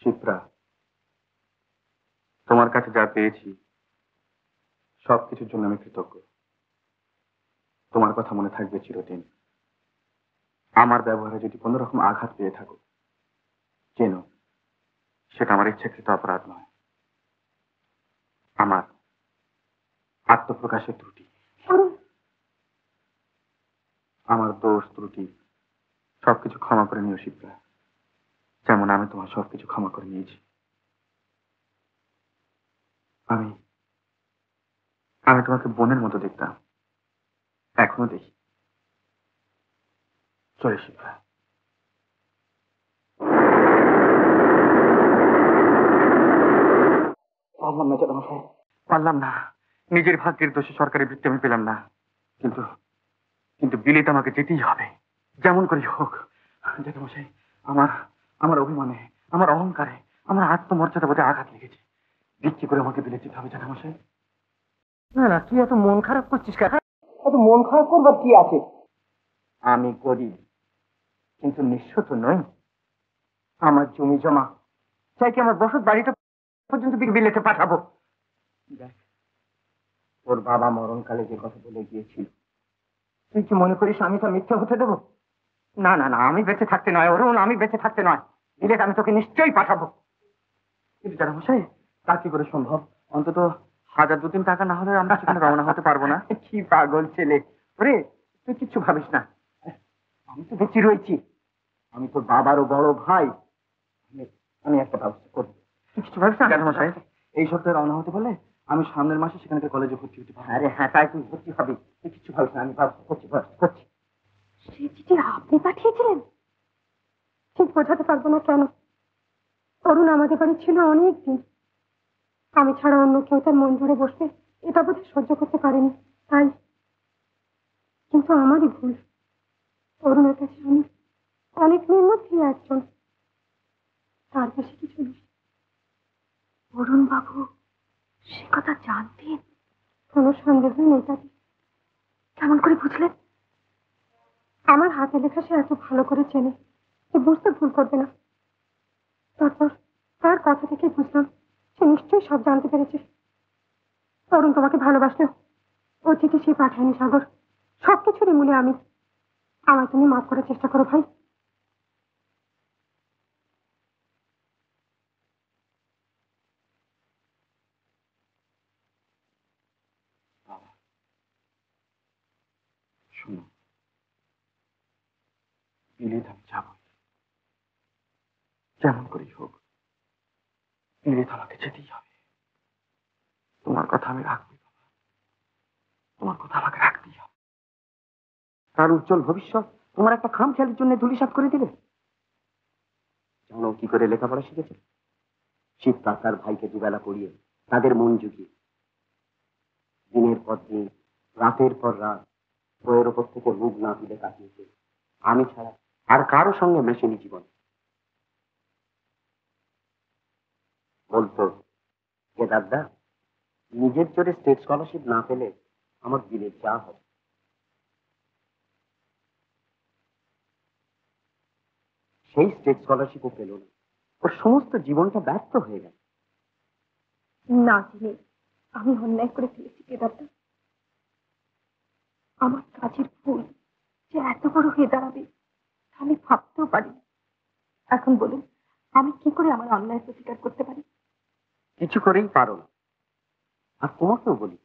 শিপ্রা, তোমার কাছে যা পেয়েছি সবকিছুর জন্য আমি কৃতজ্ঞ। তোমার কথা মনে থাকবে চিরদিন। আমার ব্যবহারে যদি কোনো রকম আঘাত পেয়ে থাকো, জেনো সেটা আমার ইচ্ছাকৃত অপরাধ নয়, আমার আত্মপ্রকাশের ত্রুটি। আমার দোষ ত্রুটি সবকিছু ক্ষমা করে নিও শিপ্রা, যেমন আমি তোমার সবকিছু ক্ষমা করে নিয়েছি। আমি আমি তোমাকে বোনের মতো দেখতাম, এখনো দেখি। চলে শিখা। পারলাম না জ্যাঠামশাই, পারলাম না। নিজের ভাগ্যের দোষে সরকারি বৃত্তি আমি পেলাম না, কিন্তু কিন্তু বিলেত আমাকে যেতেই হবে, যেমন করেই হোক। জ্যাঠামশাই, আমার আমার অভিমানে, আমার অহংকারে, আমার আত্মমর্যাদা বোধে আঘাত লেগেছে। ভিক্ষি করে আমাকে বিলেত যেতে হবে জ্যাঠামশাই। না না, তুই এত মন খারাপ করছিস কেন? এত মন খারাপ করবার কি আছে? আমি গরিব, কিন্তু নিঃস্ব তো নই। আমার জমি জমা চাই কি আমার বসত বাড়িটা পর্যন্ত বিলেতে পাঠাবো? দেখ, তোর বাবা মরণকালে যে কথা বলে গিয়েছিল, তুই কি মনে করিস আমি তা মিথ্যা হতে দেবো? না না না, আমি বেঁচে থাকতে নয় অরুণ, আমি বেঁচে থাকতে নয়, বিলেত আমি তোকে নিশ্চয়ই পাঠাবো। কিন্তু জ্যাঠামশাই, তা কি করে সম্ভব? অন্তত 1000-2000 টাকা না হলে আমরা সেখানে রওনা হতে পারবো না। কি পাগল ছেলে ওরে, তুই কিচ্ছু ভাবিস না, আমি তো বেঁচে রয়েছি। আমি তোর বাবারও বড় ভাই, আমি একটা ব্যবস্থা করবো। তুই কিছু ভাবিস না জ্যাঠামশাই, এই সপ্তাহে রওনা হতে পারলে আমি সামনের মাসে সেখানে কলেজে ভর্তি হতে পারবো। আরে হ্যাঁ, তাই তুই ভর্তি হবি, তুই কিচ্ছু ভাবিস না, আমি ব্যবস্থা করছি। সে চিঠি আপনি পাঠিয়েছিলেন? ঠিক বোঝাতে পারবো না কেন, অরুণ আমাদের বাড়ি ছিল অনেক দিন। আমি ছাড়া অন্য কেউ তার মন জুড়ে বসবে এটা বোধহয় সহ্য করতে পারেনি, তাই। কিন্তু আমারই ভুল। অরুণের কাছে আমি অনেক মেয়ের মধ্যে একজন, তার বেশি কিছু নেই। অরুণ বাবু সে কথা জানতেন? কোনো সন্দেহ নেই তাতে। কেমন করে বুঝলেন? আমার হাতে লেখা সে এত ভালো করে চেনে যে বুঝতে ভুল করবে না। তারপর তার কথা থেকে বুঝলাম সে নিশ্চয়ই সব জানতে পেরেছে। অরুণ তোমাকে ভালোবাসলেও ও চিঠি সে পাঠায়নি সাগর, সবকিছুরই মূলে আমি। আমায় তুমি মাফ করার চেষ্টা করো ভাই। শুনো, বিলেত আমি যাব, যেমন করেই হোক বিলেত আমাকে যেতেই হবে। তোমার কথা আমি রাখবই বাবা, তোমার কথা আমাকে রাখতেই হবে। তার উজ্জ্বল ভবিষ্যৎ তোমার একটা খামখেয়ালির জন্য ধূলিসাৎ করে দিলে। জানো কি করে লেখাপড়া শিখেছে? শীতকাল তার ভাইকে দুবেলা পড়িয়ে তাদের মন জুগিয়ে, দিনের পর দিন, রাতের পর রাত বইয়ের ওপর থেকে মুখ না তুলে কাটিয়েছে। আমি ছাড়া আর কারো সঙ্গে মেশেনি জীবন। বলতো, কেদারদা, নিজের জোরে স্টেট স্কলারশিপ না পেলে আমার বিলেত যা হবে। সেই স্টেট স্কলারশিপও পেল না, ওর সমস্ত জীবনটা ব্যর্থ হয়ে গেল। না জেনে আমি অন্যায় করে ফেলেছি কেদারদা। আমার কাজের ভুল যে এত বড় হয়ে দাঁড়াবে আমি ভাবতেও পারি। এখন বলুন, আমি কি করে আমার অন্যায় প্রতিকার করতে পারি? কিছু করেই পারো না। আর তোমাকেও বলি,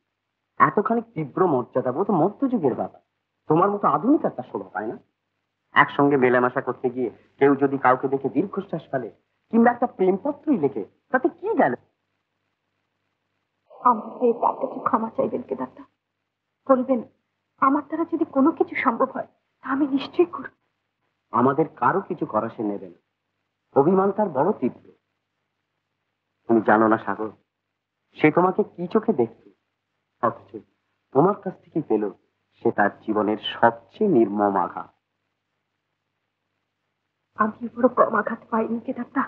এতখানি তীব্র মর্যাদাবোধ মধ্যযুগের ব্যাপার, তোমার মতো আধুনিক একটা শোভা পায় না। একসঙ্গে মেলামেশা করতে গিয়ে কেউ যদি কাউকে দেখে দীর্ঘশ্বাস ফেলে কিংবা একটা প্রেমপত্রই লেখে, তাতে কি গেল? আমার হয়ে তার কাছে ক্ষমা চাইবেন কেদারদা। বলবেন আমার দ্বারা যদি কোনো কিছু সম্ভব হয় তা আমি নিশ্চয়ই করব। আমাদের কারো কিছু করা সে নেবে না, অভিমান তার বড় তীব্র। তুমি জানো না সাগর, সে তোমাকে কি চোখে দেখত, অথচ তোমার কাছ থেকে পেল সে তার জীবনের সবচেয়ে নির্মম আঘাত। আমি বড় কম আঘাত পাইনি কেদারদা।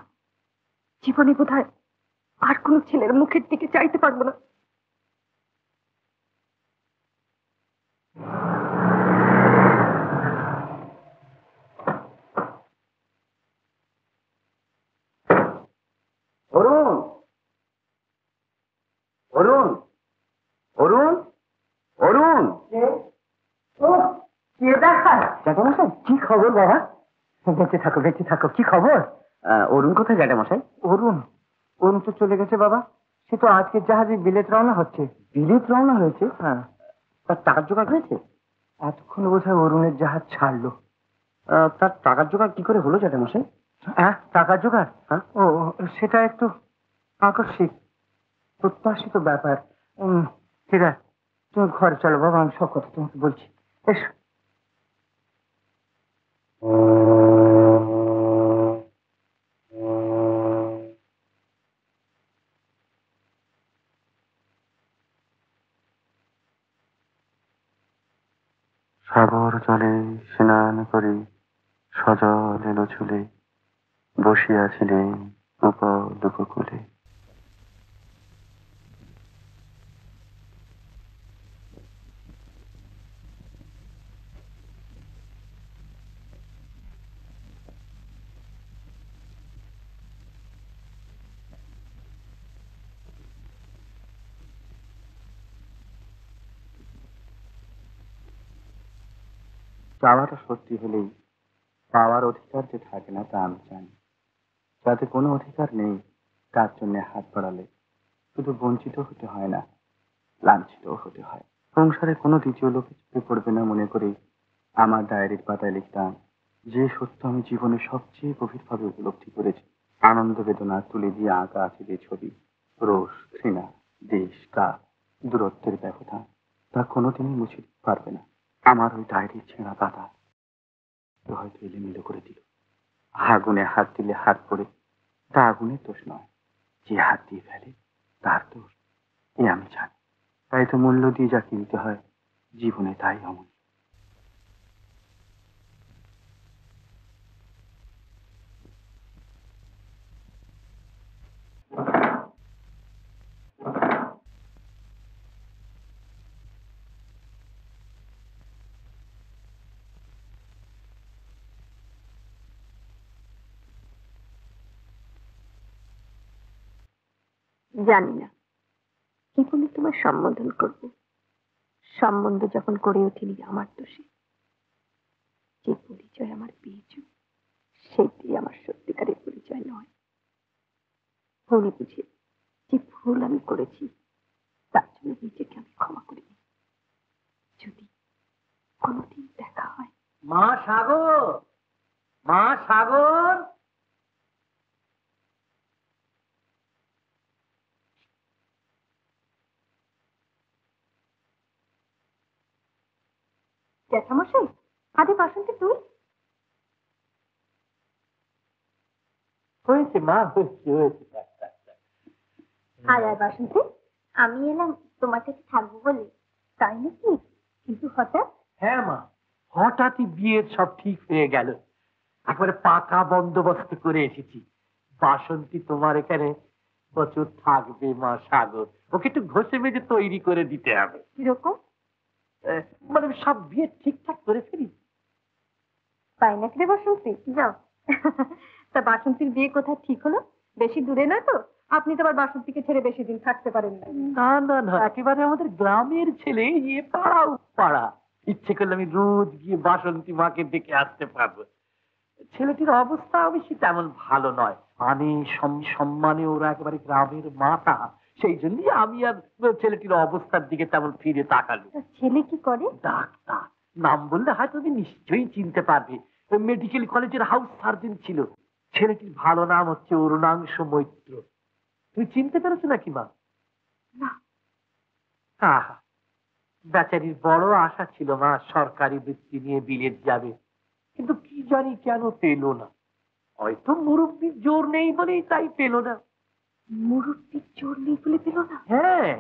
জীবনে বোধহয় আর কোনো ছেলের মুখের দিকে চাইতে পারবো না। অরুণ, অরুণ, অরুণ, অরুণ! জ্যাঠামশাই, কি খবর বাবা? বেঁচে থাকো, বেঁচে থাকো। কি খবর? অরুণ কোথায় জ্যাঠামশাই? অরুণ অরুণ তো চলে গেছে বাবা। সে তো আজকের জাহাজে বিলেত রওনা হচ্ছে। বিলেত রওনা হয়েছে? হ্যাঁ। তার টাকার জোগাড় হয়েছে? এতক্ষণ বোধহয় অরুণের জাহাজ ছাড়লো। তার টাকার জোগাড় কি করে হলো জ্যাঠামশাই? হ্যাঁ, টাকার জোগাড়? হ্যাঁ। ও, সেটা একটু আকস্মিক, প্রত্যাশিত ব্যাপার। ফেরা তুমি ঘরে চলো বাবা, আমি সব কথা তোমাকে বলছি। এসো। সাগর জলে স্নান করি সজল এলো চুলে, বসিয়াছিলেন উপকূলে। চাওয়াটা সত্যি হলেই পাওয়ার অধিকার যে থাকে না তা আমি জানি। যাতে কোনো অধিকার নেই তার জন্য হাত বাড়ালে শুধু বঞ্চিত হতে হয় না, লাঞ্ছিত হতে হয়। সংসারে কোনো দ্বিতীয় লোকে চোখে পড়বে না মনে করেই আমার ডায়েরির পাতায় লিখতাম যে সত্য আমি জীবনে সবচেয়ে গভীরভাবে উপলব্ধি করেছি। আনন্দ বেদনা তুলে দিয়ে আঁকা আছে যে ছবি, রোষ, ঘৃণা, দেশ, কাল, দূরত্বের ব্যবধান, তা কোনোদিনই মুছে দিতে পারবে না আমার ওই ডায়েরির ছেঁড়া পাতা। হয়তো এলোমেলো করে দিল। আগুনে হাত দিলে হাত পড়ে, তা আগুনের দোষ নয়, যে হাত দিয়ে ফেলে তার দোষ, এ আমি জানি। তাই তো মূল্য দিয়ে যা কিনতে হয় জীবনে তাই অমূল্য। জানি না কি বলে তোমার সম্বোধন করব। সম্বন্ধ যখন করে ওঠেনি আমার দোষে, যে পরিচয় আমার পেয়েছ সেটি আমার সত্যিকারের পরিচয় নয়। ভুল বুঝে যে ভুল আমি করেছি তার জন্য নিজেকে আমি ক্ষমা করিনি। যদি কোনোদিন দেখা হয়। মা সাগর, মা সাগর। জ্যাঠামশাই, আরে বাসন্তী তুই? হয়েছে মা, হয়েছে হয়েছে। আয় আয় বাসন্তী, আমি এলাম তোমার কাছে থাকবো বলে। তাই নাকি? কিন্তু হঠাৎ? হ্যাঁ মা, হঠাৎই বিয়ের সব ঠিক হয়ে গেল। একবারে পাকা বন্দোবস্ত করে এসেছি। বাসন্তী তোমার এখানে বছর থাকবে মা সাগর। ওকে একটু ঘষে মেজে তৈরি করে দিতে হবে। কিরকম? মানে সব বিয়ে ঠিকঠাক করে ফেলি। তাই নাকি রে বাসন্তী? যাও। তা বাসন্তীর বিয়ে কোথায় ঠিক হলো? বেশি দূরে নয় তো? আপনি তো আবার বাসন্তীকে ছেড়ে বেশি দিন থাকতে পারেন না। না না না, একেবারে আমাদের গ্রামের ছেলে, ইয়ে পাড়া পাড়া। ইচ্ছে করলে আমি রোজ গিয়ে বাসন্তী মাকে দেখে আসতে পারবো। ছেলেটির অবস্থা অবশ্যই তেমন ভালো নয়, মানে সম্মানে ওরা একেবারে গ্রামের মাতা। সেই জন্যই আমি আর ছেলেটির অবস্থার দিকে তেমন ফিরে তাকালো। ছেলে কি করে? ডাক্তার। নাম বললে হয়তো তুমি নিশ্চয়ই চিনতে পারবে। মেডিকেল কলেজের হাউস সার্জন ছিল। ছেলেটির ভালো নাম হচ্ছে অরুণাংশ মৈত্র। তুমি চিনতে পেরেছো নাকি মা? না। আহা, বেচারির বড় আশা ছিল মা সরকারি বৃত্তি নিয়ে বিলেত যাবে, কিন্তু কি জানি কেন পেল না। হয়তো মুরব্বির জোর নেই বলেই তাই পেল না। মুরব্বির জোর নেই বলে পেল না? হ্যাঁ,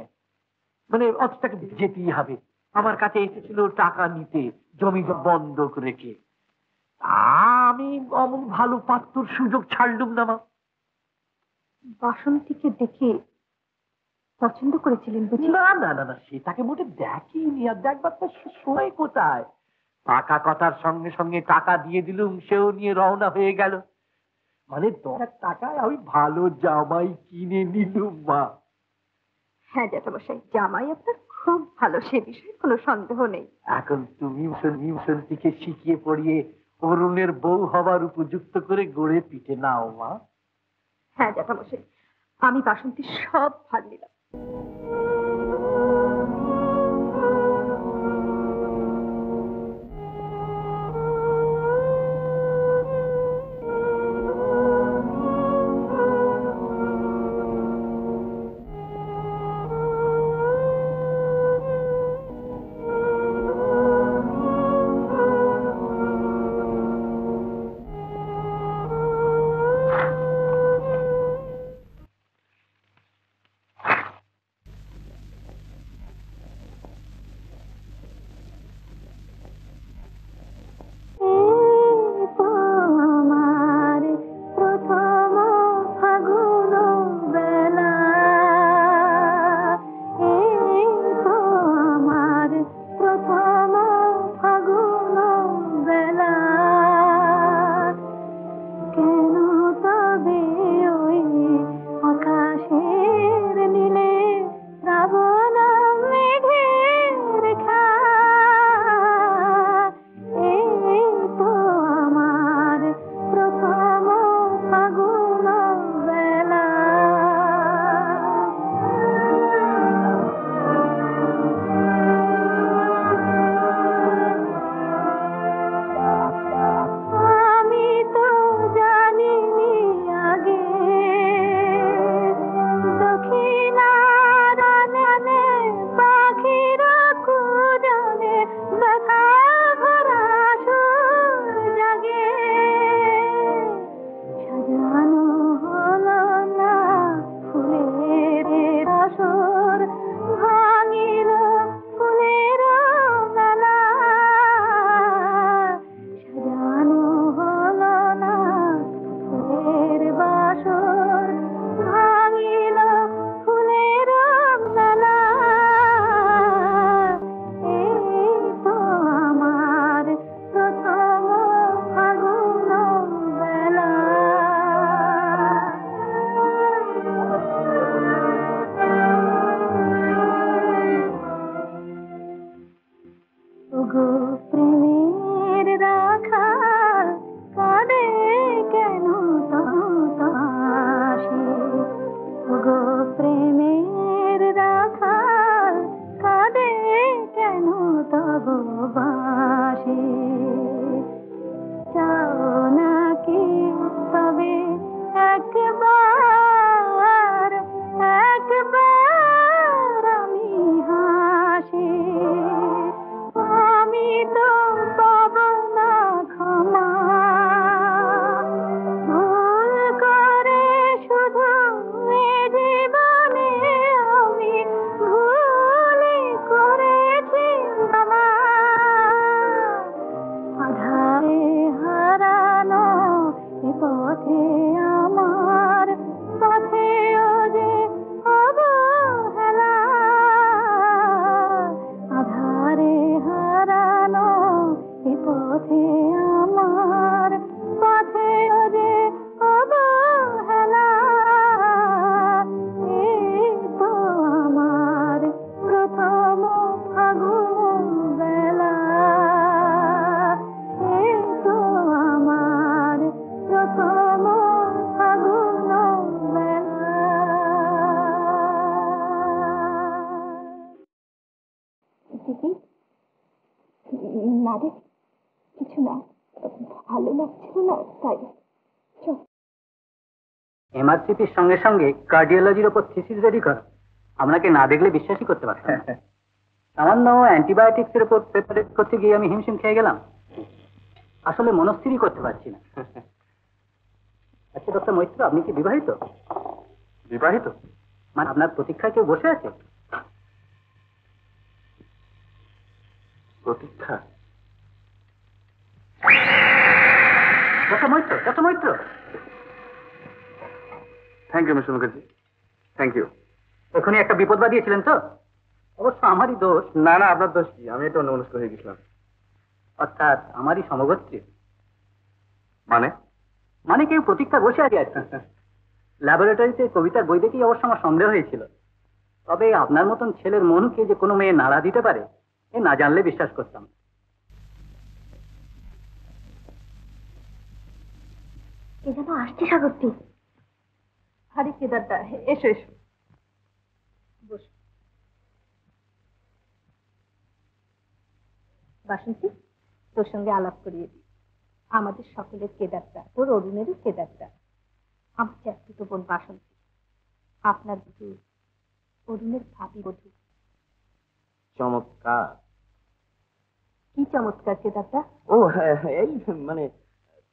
মানে অতটাকে যেতেই হবে। আমার কাছে এসেছিল টাকা নিতে, জমি বন্ধক রেখে। আমি অমন ভালো পাত্রর সুযোগ ছাড়লুম না মা। বাসন্তীকে দেখে পছন্দ করেছিলেন বুঝি? না না না না, সেটাকে মোটে দেখিনি। আর দেখবার তো সময় কোথায়। টাকা কথার সঙ্গে সঙ্গে টাকা দিয়ে দিলুম, সেও নিয়ে রওনা হয়ে গেল। মানে 10,000 টাকায় আমি ভালো জামাই কিনে নিলুম মা। হ্যাঁ জ্যাঠামশাই, জামাই আপনার খুব ভালো, সে বিষয়ে কোনো সন্দেহ নেই। এখন তুমি বাসন্তীকে শিখিয়ে পড়িয়ে অরুণের বউ হবার উপযুক্ত করে গড়ে পিঠে নাও মা। হ্যাঁ জ্যাঠামশাই, আমি বাসন্তীর সব ভাগ নিলাম। কিছু না, ভালো লাগছিল না তাই। চল। এমআরসিপির সঙ্গে সঙ্গে কার্ডিওলজির ওপর থিসিস রেডি কর। আপনাকে না দেখলে বিশ্বাসই করতে পারতাম না। সামান্য অ্যান্টিবায়োটিক্স এর উপর প্রেপারেট করতে গিয়ে আমি হিমশিম খেয়ে গেলাম। আসলে মনস্থিরই করতে পারছি না। আচ্ছা ডক্টর মৈত্র, আপনি কি বিবাহিত? বিবাহিত? মানে আপনার প্রতীক্ষায় কেউ বসে আছে? প্রতীক্ষা? Doctor Maitra, doctor Maitra. Thank you mister Mukherjee, thank you. এখনই একটা বিপদ বাদিয়েছিলেন তো? অবশ্য আমারই দোষ। না না, আপনার দোষ কি? আমি একটু অন্যমনস্ক হয়ে গেছিলাম। অর্থাৎ আমারই সমগোত্রী। মানে? মানে কেউ প্রতীক্ষা বসে আছে আর কি। ল্যাবরেটরিতে কবিতার বই দেখেই অবশ্য আমার সন্দেহ হয়েছিল। তবে আপনার মতন ছেলের মনকে যে কোনো মেয়ে নাড়া দিতে পারে এ না জানলে বিশ্বাস করতাম। কে যেন আসছে সাগরটি। আরে কেদারদা, এসো এসো, বসো। বাসন্তী, তোর সঙ্গে আলাপ করিয়ে দিই। আমাদের সকলের কেদারদা, তোর অরুণেরই কেদারদা। আমার চাকরিত বোন বাসন্তী, আপনার বধূ, অরুণের ভাবি বধূ। চমৎকার। কি চমৎকার কেদারদা? ও হ্যাঁ, এই মানে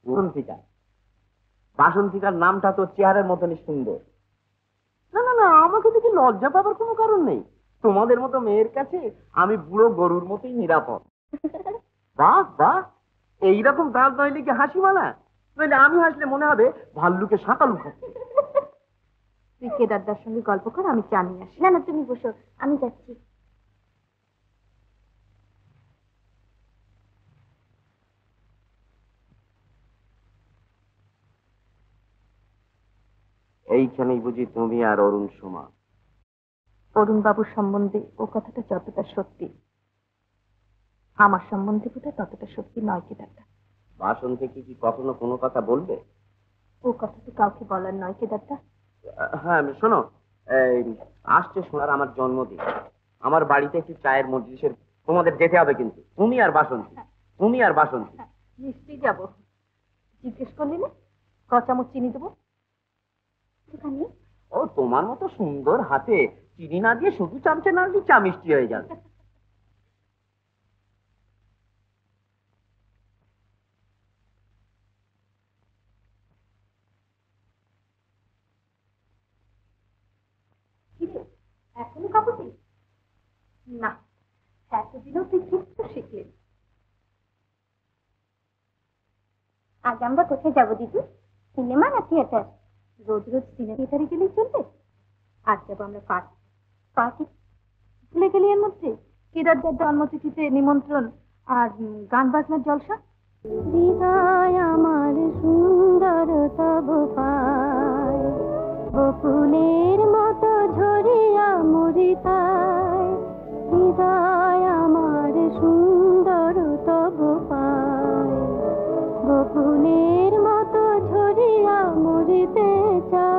বাসন্তিকা। বাসন্তিকার নামটা তো চেহারের মতনই সুন্দর। না না না, আমাকে দেখে লজ্জা পাবার কোনো কারণ নেই। তোমাদের মতো মেয়ের কাছে আমি বুড়ো গরুর মতোই নিরাপদ। বাহ বাহ, এইরকম দাঁত নইলে কি হাসি মানা? নইলে আমি হাসলে মনে হবে ভাল্লুকে সাঁতালু খাচ্ছে। তুই কেদারদার সঙ্গে গল্প কর, আমি চা নিয়ে আসি। না না, তুমি বসো, আমি যাচ্ছি। এইখানেই বুঝি তুমি আর অরুণ সমান? অরুণ বাবুর সম্বন্ধে ও কথাটা যতটা সত্যি, আমার সম্বন্ধে বোধ ততটা সত্যি নয় কেদারদা। বাসন্তী কি কখনো কোনো কথা বলবে? ও কথা তো কাউকে বলার নয় কেদারদা। হ্যাঁ শোনো, আসছে শোনার আমার জন্মদিন, আমার বাড়িতে একটু চায়ের মজলিসের তোমাদের যেতে হবে, কিন্তু তুমি আর বাসন্তী, তুমি আর বাসন্তী। নিশ্চয়ই যাবো। জিজ্ঞেস করলি না ক চামচ চিনি দেবো? ও তোমার মতো সুন্দর হাতে চিনি না দিয়ে শুধু চামচে না দিয়ে চা মিষ্টি হয়ে যাবে। এখনো কাপড় না, এতদিনও তুই কিছু শিখলি। আজ আমরা কোথায় যাবো দিদি? সিনেমা না থিয়েটার? রোজ রোজ সিনেমা থিয়েটারে গেলেই চলবে? আজ যাবো আমরা পার্টি। পার্টি ভুলে গেলি? এর মধ্যে কেদারদার জন্মতিথিতে নিমন্ত্রণ আর গান বাজনার জলসা। হৃদয় আমার সুন্দর তব পায়, বকুলের মতো ঝরিয়া মুরিতায়। হৃদয় আমার সুন্দর তব পায়, বকুলের মতো ঝরিয়া মুরিতে চায়।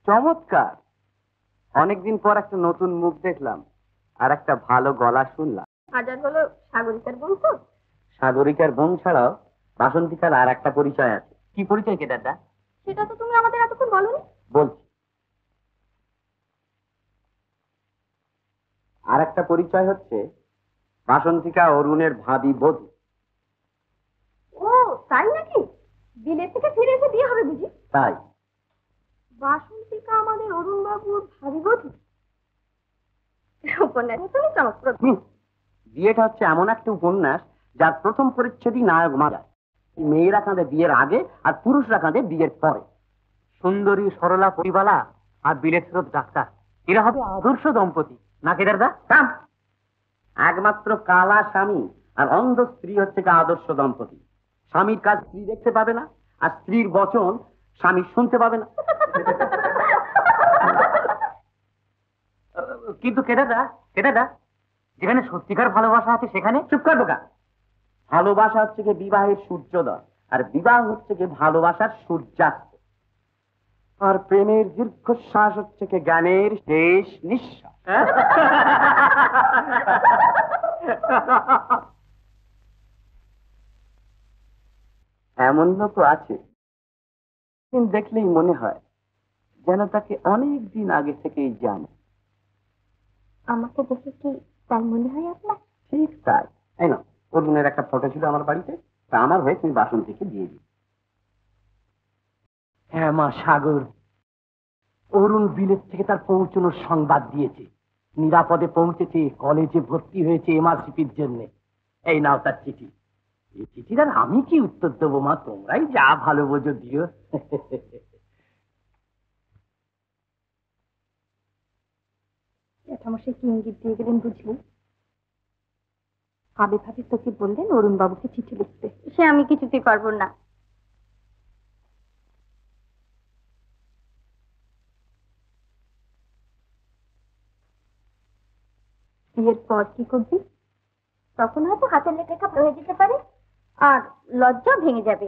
চমৎকার। অনেকদিন পর একটা নতুন মুখ দেখলাম আর একটা ভালো গলা শুনলাম। হাজার হলো সাগরিকার বোন তো। সাগরিকার বোন ছাড়াও বাসন্তিকার আর একটা পরিচয় আছে। কি পরিচয় কেদারদা? সেটা তো তুমি আমাদের এতক্ষণ বলনি। বলছি। আর একটা পরিচয় হচ্ছে বাসন্তিকা অরুণের ভাবি বধূ। ও তাই নাকি? বিলেত থেকে ফিরে এসে বিয়ে হবে বুঝি? তাই। বাসন্তিকা আমাদের অরুণ বাবুর ভাবি বধূ। উপন্যাস তুমি চমৎকার। বিয়েটা হচ্ছে এমন একটা উপন্যাস যার প্রথম পরিচ্ছেদই নায়ক মারা। মেয়েরা কাঁদে বিয়ের আগে আর পুরুষরা কাঁদে বিয়ের পরে। সুন্দরী সরলা পরিবালা আর বিলেত ফেরত ডাক্তার, এরা হবে আদর্শ দম্পতি না কেদারদা? একমাত্র কালা স্বামী আর অন্ধ স্ত্রী হচ্ছে আদর্শ দম্পতি। স্বামীর কাজ স্ত্রী দেখতে পাবে না, আর স্ত্রীর বচন স্বামী শুনতে পাবে না। কিন্তু কেদারদা, কেদারদা, যেখানে সত্যিকার ভালোবাসা আছে সেখানে চুপ কর বোকা। ভালোবাসা হচ্ছে কি বিবাহের সূর্যোদয়, আর বিবাহ হচ্ছে কি ভালোবাসার সূর্যাস্ত, আর প্রেমের দীর্ঘশ্বাস হচ্ছে কি জ্ঞানের শেষ নিঃশ্বাস। এমন লোক আছে দেখলেই মনে হয় যেন তাকে অনেক দিন আগে থেকেই জানে। আমাকে দেখে কি তাই মনে হয় আপনার? ঠিক তাই। এই না, অরুণের একটা ফটো ছিল আমার বাড়িতে, তা আমার হয়ে তুমি বাসন্তীকে দিয়ে দিই। হ্যাঁ মা সাগর, অরুণ বিলেত থেকে তার পৌঁছানোর সংবাদ দিয়েছে। নিরাপদে পৌঁছেছে, কলেজে ভর্তি হয়েছে এমআরসিপির জন্য। এই নাও তার চিঠি। এই চিঠির আর আমি কি উত্তর দেবো মা, তোমরাই যা ভালো বোঝো দিও। জ্যাঠামশাই কি ইঙ্গিত দিয়ে গেলেন বুঝলি? ভাবে ভাবে তোকে বললেন অরুণ বাবুকে চিঠি লিখতে। সে আমি কিছুতেই পারবো না। বিয়ের পর কি করবি? তখন হয়তো হাতের লেখা ভালো হয়ে যেতে পারে আর লজ্জা ভেঙে যাবে।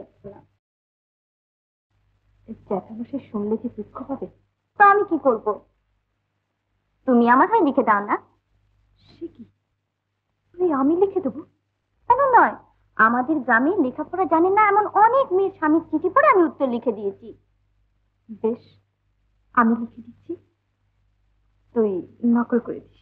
জ্যাঠামশাই শুনলে যে দুঃখ হবে। তা আমি কি করব? তুমি আমার হয়ে লিখে দাও না। সে কি, আমি লিখে দেবো? কেন নয়, আমাদের গ্রামে লেখাপড়া জানে না এমন অনেক মেয়ের স্বামীর চিঠি পড়ে আমি উত্তর লিখে দিয়েছি। বেশ, আমি লিখে দিচ্ছি, তুই নকল করে দিস।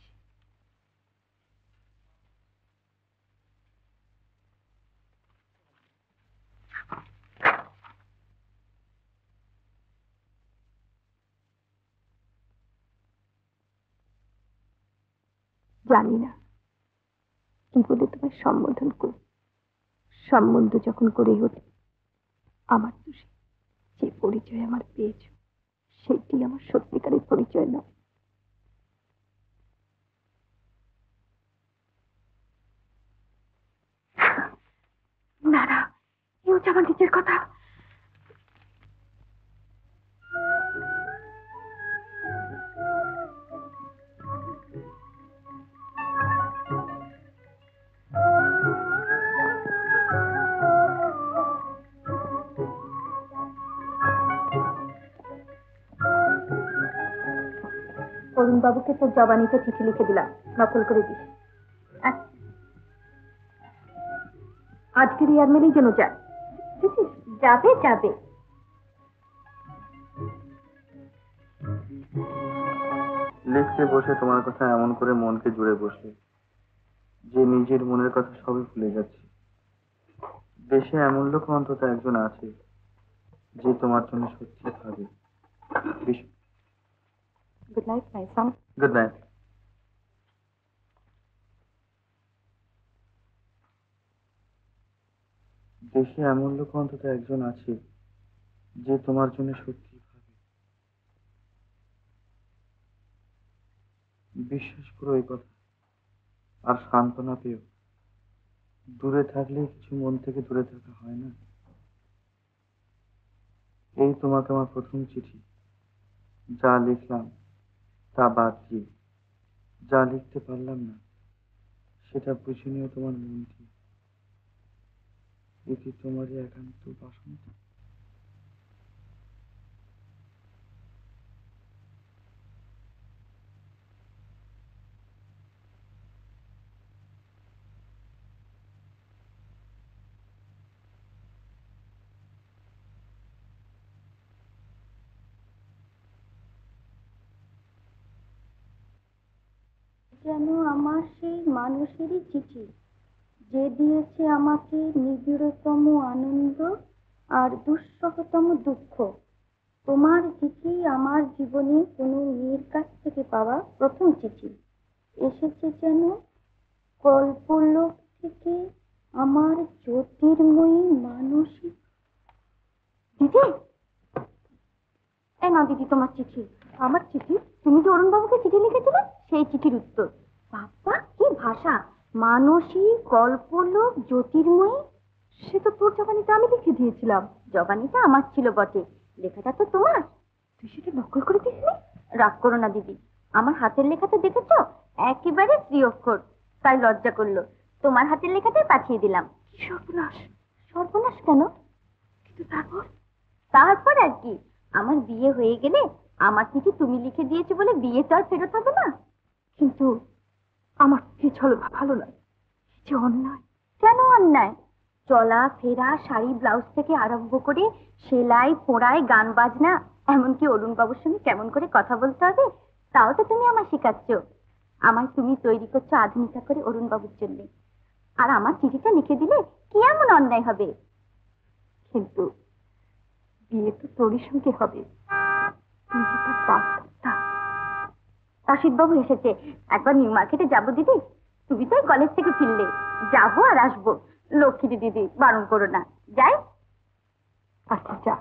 জানি না কি বলে তোমায় সম্বোধন করি। সম্বন্ধ যখন করে ওঠে, আমার তো যে পরিচয় আমার পেয়েছ সেটি আমার সত্যিকারের পরিচয় নয়। না না, এ হচ্ছে আমার নিজের কথা। অরুণ বাবুকে তোর জবানিতে চিঠি লিখে দিলাম, নকল করে দিস। আজকের ইয়ার মেলেই যেন যায়। যাবে যাবে। লিখতে বসে তোমার কথা এমন করে মনকে জুড়ে বসে যে নিজের মনের কথা সবই ভুলে যাচ্ছে। দেশে এমন লোক অন্তত একজন আছে যে তোমার জন্য সত্যি ভাবে। গুড নাইট মাই সন। Good night. দেশে এমন লোক অন্তত একজন আছে যে তোমার জন্য সত্যি ভাবে। বিশ্বাস করো এই কথা, আর সান্ত্বনা পেও। দূরে থাকলে কিছু মন থেকে দূরে থাকা হয় না। এই তোমাকে আমার প্রথম চিঠি। যা লিখলাম তা বাদ দিয়ে, যা লিখতে পারলাম না সেটা বুঝে নিও তোমার মন দিয়ে। এটি তোমারই একান্ত বাসন্তী। যেন আমার সেই মানুষেরই চিঠি, যে দিয়েছে আমাকে নিবিড়তম আনন্দ আর দুঃসহতম দুঃখ। তোমার চিঠি আমার জীবনে কোনো মেয়ের কাছ থেকে পাওয়া প্রথম চিঠি। এসেছে যেন কল্পলোক থেকে আমার জ্যোতির্ময়ী মানসিক। দিদি, এই নাও দিদি তোমার চিঠি। আমার চিঠি? তুমি যে অরুণবাবুকে চিঠি লিখেছিলে সেই চিঠির উত্তর। বাবা কি ভাষা! মানসী, কল্পলোক, জ্যোতির্ময়ী। সে তো তোর জবানিটা আমি লিখে দিয়েছিলাম। জবানিটা আমার ছিল বটে, লেখাটা তো তোমার। তুই সেটা নকল করে দিসনি? রাগ করো না দিদি, আমার হাতের লেখাটা দেখেছো, একেবারে শ্রী অক্ষর, তাই লজ্জা করলো। তোমার হাতের লেখাটাই পাঠিয়ে দিলাম। কি সর্বনাশ! সর্বনাশ কেন? কিন্তু তারপর আর কি, আমার বিয়ে হয়ে গেলে আমার চিঠি তুমি লিখে দিয়েছো বলে বিয়ে তো আর ফেরত হবে না। কিন্তু আমার কিছু ভালো নয়, যে অন্যায়। কেন অন্যায়? চলা ফেরা, শাড়ি ব্লাউজ থেকে আরম্ভ করে সেলাই ফোড়াই, গান বাজনা, এমনকি অরুণ বাবুর সঙ্গে কেমন করে কথা বলতে হবে তাও তো তুমি আমার শেখাচ্ছ। আমার তুমি তৈরি করছো আধুনিকা করে অরুণ বাবুর জন্য, আর আমার চিঠিটা লিখে দিলে কি এমন অন্যায় হবে? কিন্তু বিয়ে তো তোরই সঙ্গে হবে, তুই যে তার বাচ্চা। কাশিদ বাবু এসেছে, একবার নিউ মার্কেটে যাবো দিদি। তুমি তো কলেজ থেকে ফিরলে, যাবো আর আসবো। লক্ষ্মী দিদি, বারণ করো না, যাই। আচ্ছা যা,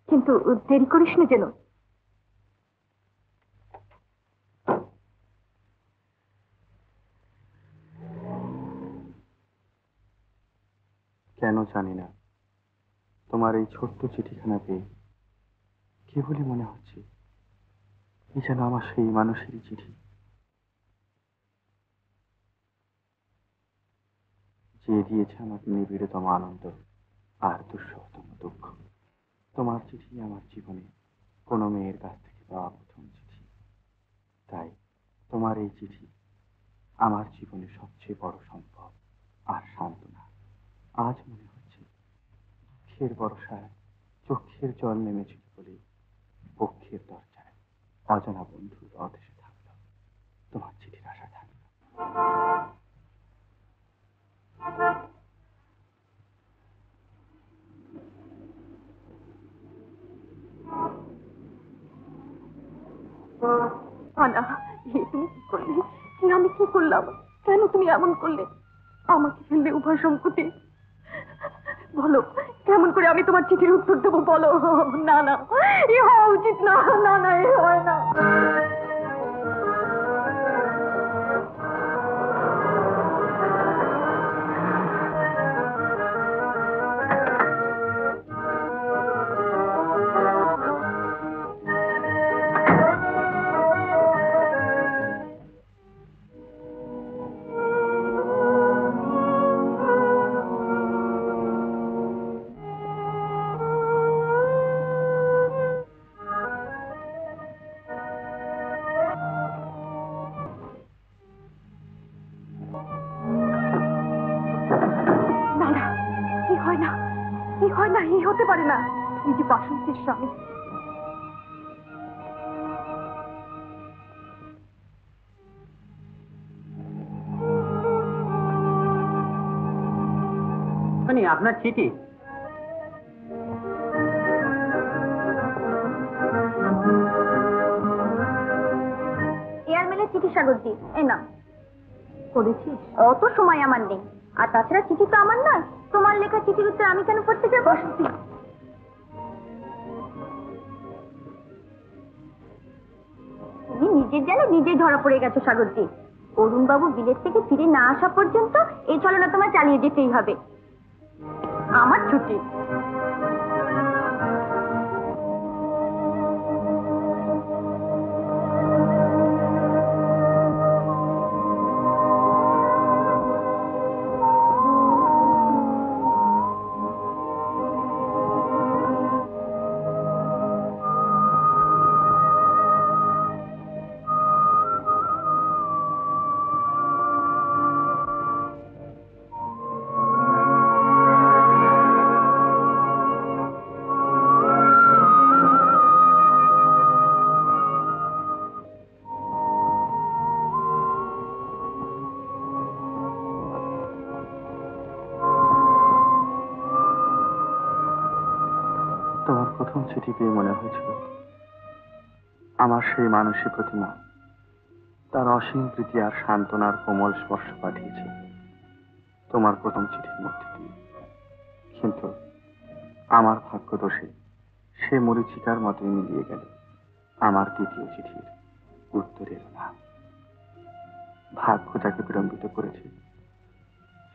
কিন্তু দেরি করিস না যেন। কেন জানি না, তোমার এই ছোট্ট চিঠিখানা পেয়ে কেবলই মনে হচ্ছে এই যেন আমার সেই মানুষেরই চিঠি, যে দিয়েছে আমাকে নিবিড়তম আনন্দ আর দুঃসহতম দুঃখ। তোমার চিঠি আমার জীবনে কোনো মেয়ের কাছ থেকে পাওয়া প্রথম চিঠি, তাই তোমার এই চিঠি আমার জীবনে সবচেয়ে বড় সম্পদ আর সান্ত্বনা। আজ মনে হচ্ছে দুঃখের বর্ষায় চোখের জল নেমেছিল বলে পক্ষের দরজায় অজানা বন্ধুর রথ এসে থাকলো, তোমার চিঠির আশা থাকলো। আনা, তুমি কি করলে? আমি কি করলাম? কেন তুমি এমন করলে? আমাকে ফেললে উভয় সম্পত্তি। বলো, কেমন করে আমি তোমার চিঠির উত্তর দেবো বলো? না না, এ হওয়া উচিত না। না না, এ হয় না। হতে পারে না, তুই যে বাসন্তীর স্বামী। আপনার চিঠি। এয়ারমেলের চিঠি সাগরজি, এই না করেছিস? অত সময় আমার নেই, আর তাছাড়া চিঠি তো আমার নয়, তোমার লেখা চিঠির উত্তর আমি কেন পড়তে যাবো? তুমি নিজের জালে নিজেই ধরা পড়ে গেছো সাগরজি। অরুণ বাবু বিলেত থেকে ফিরে না আসা পর্যন্ত এই ছলনা তোমার চালিয়ে যেতেই হবে। আমার ছুটি। তোমার প্রথম চিঠি পেয়ে মনে হয়েছিল আমার সেই মানসী প্রতিমা তার অসীম প্রীতি আর সান্ত্বনার কোমল স্পর্শ পাঠিয়েছে তোমার প্রথম চিঠির মধ্যে দিয়ে। কিন্তু আমার ভাগ্যদোষে সে মরীচিকার মতোই মিলিয়ে গেল আমার দ্বিতীয় চিঠির উত্তরের না। ভাগ্য যাকে বিড়ম্বিত করেছে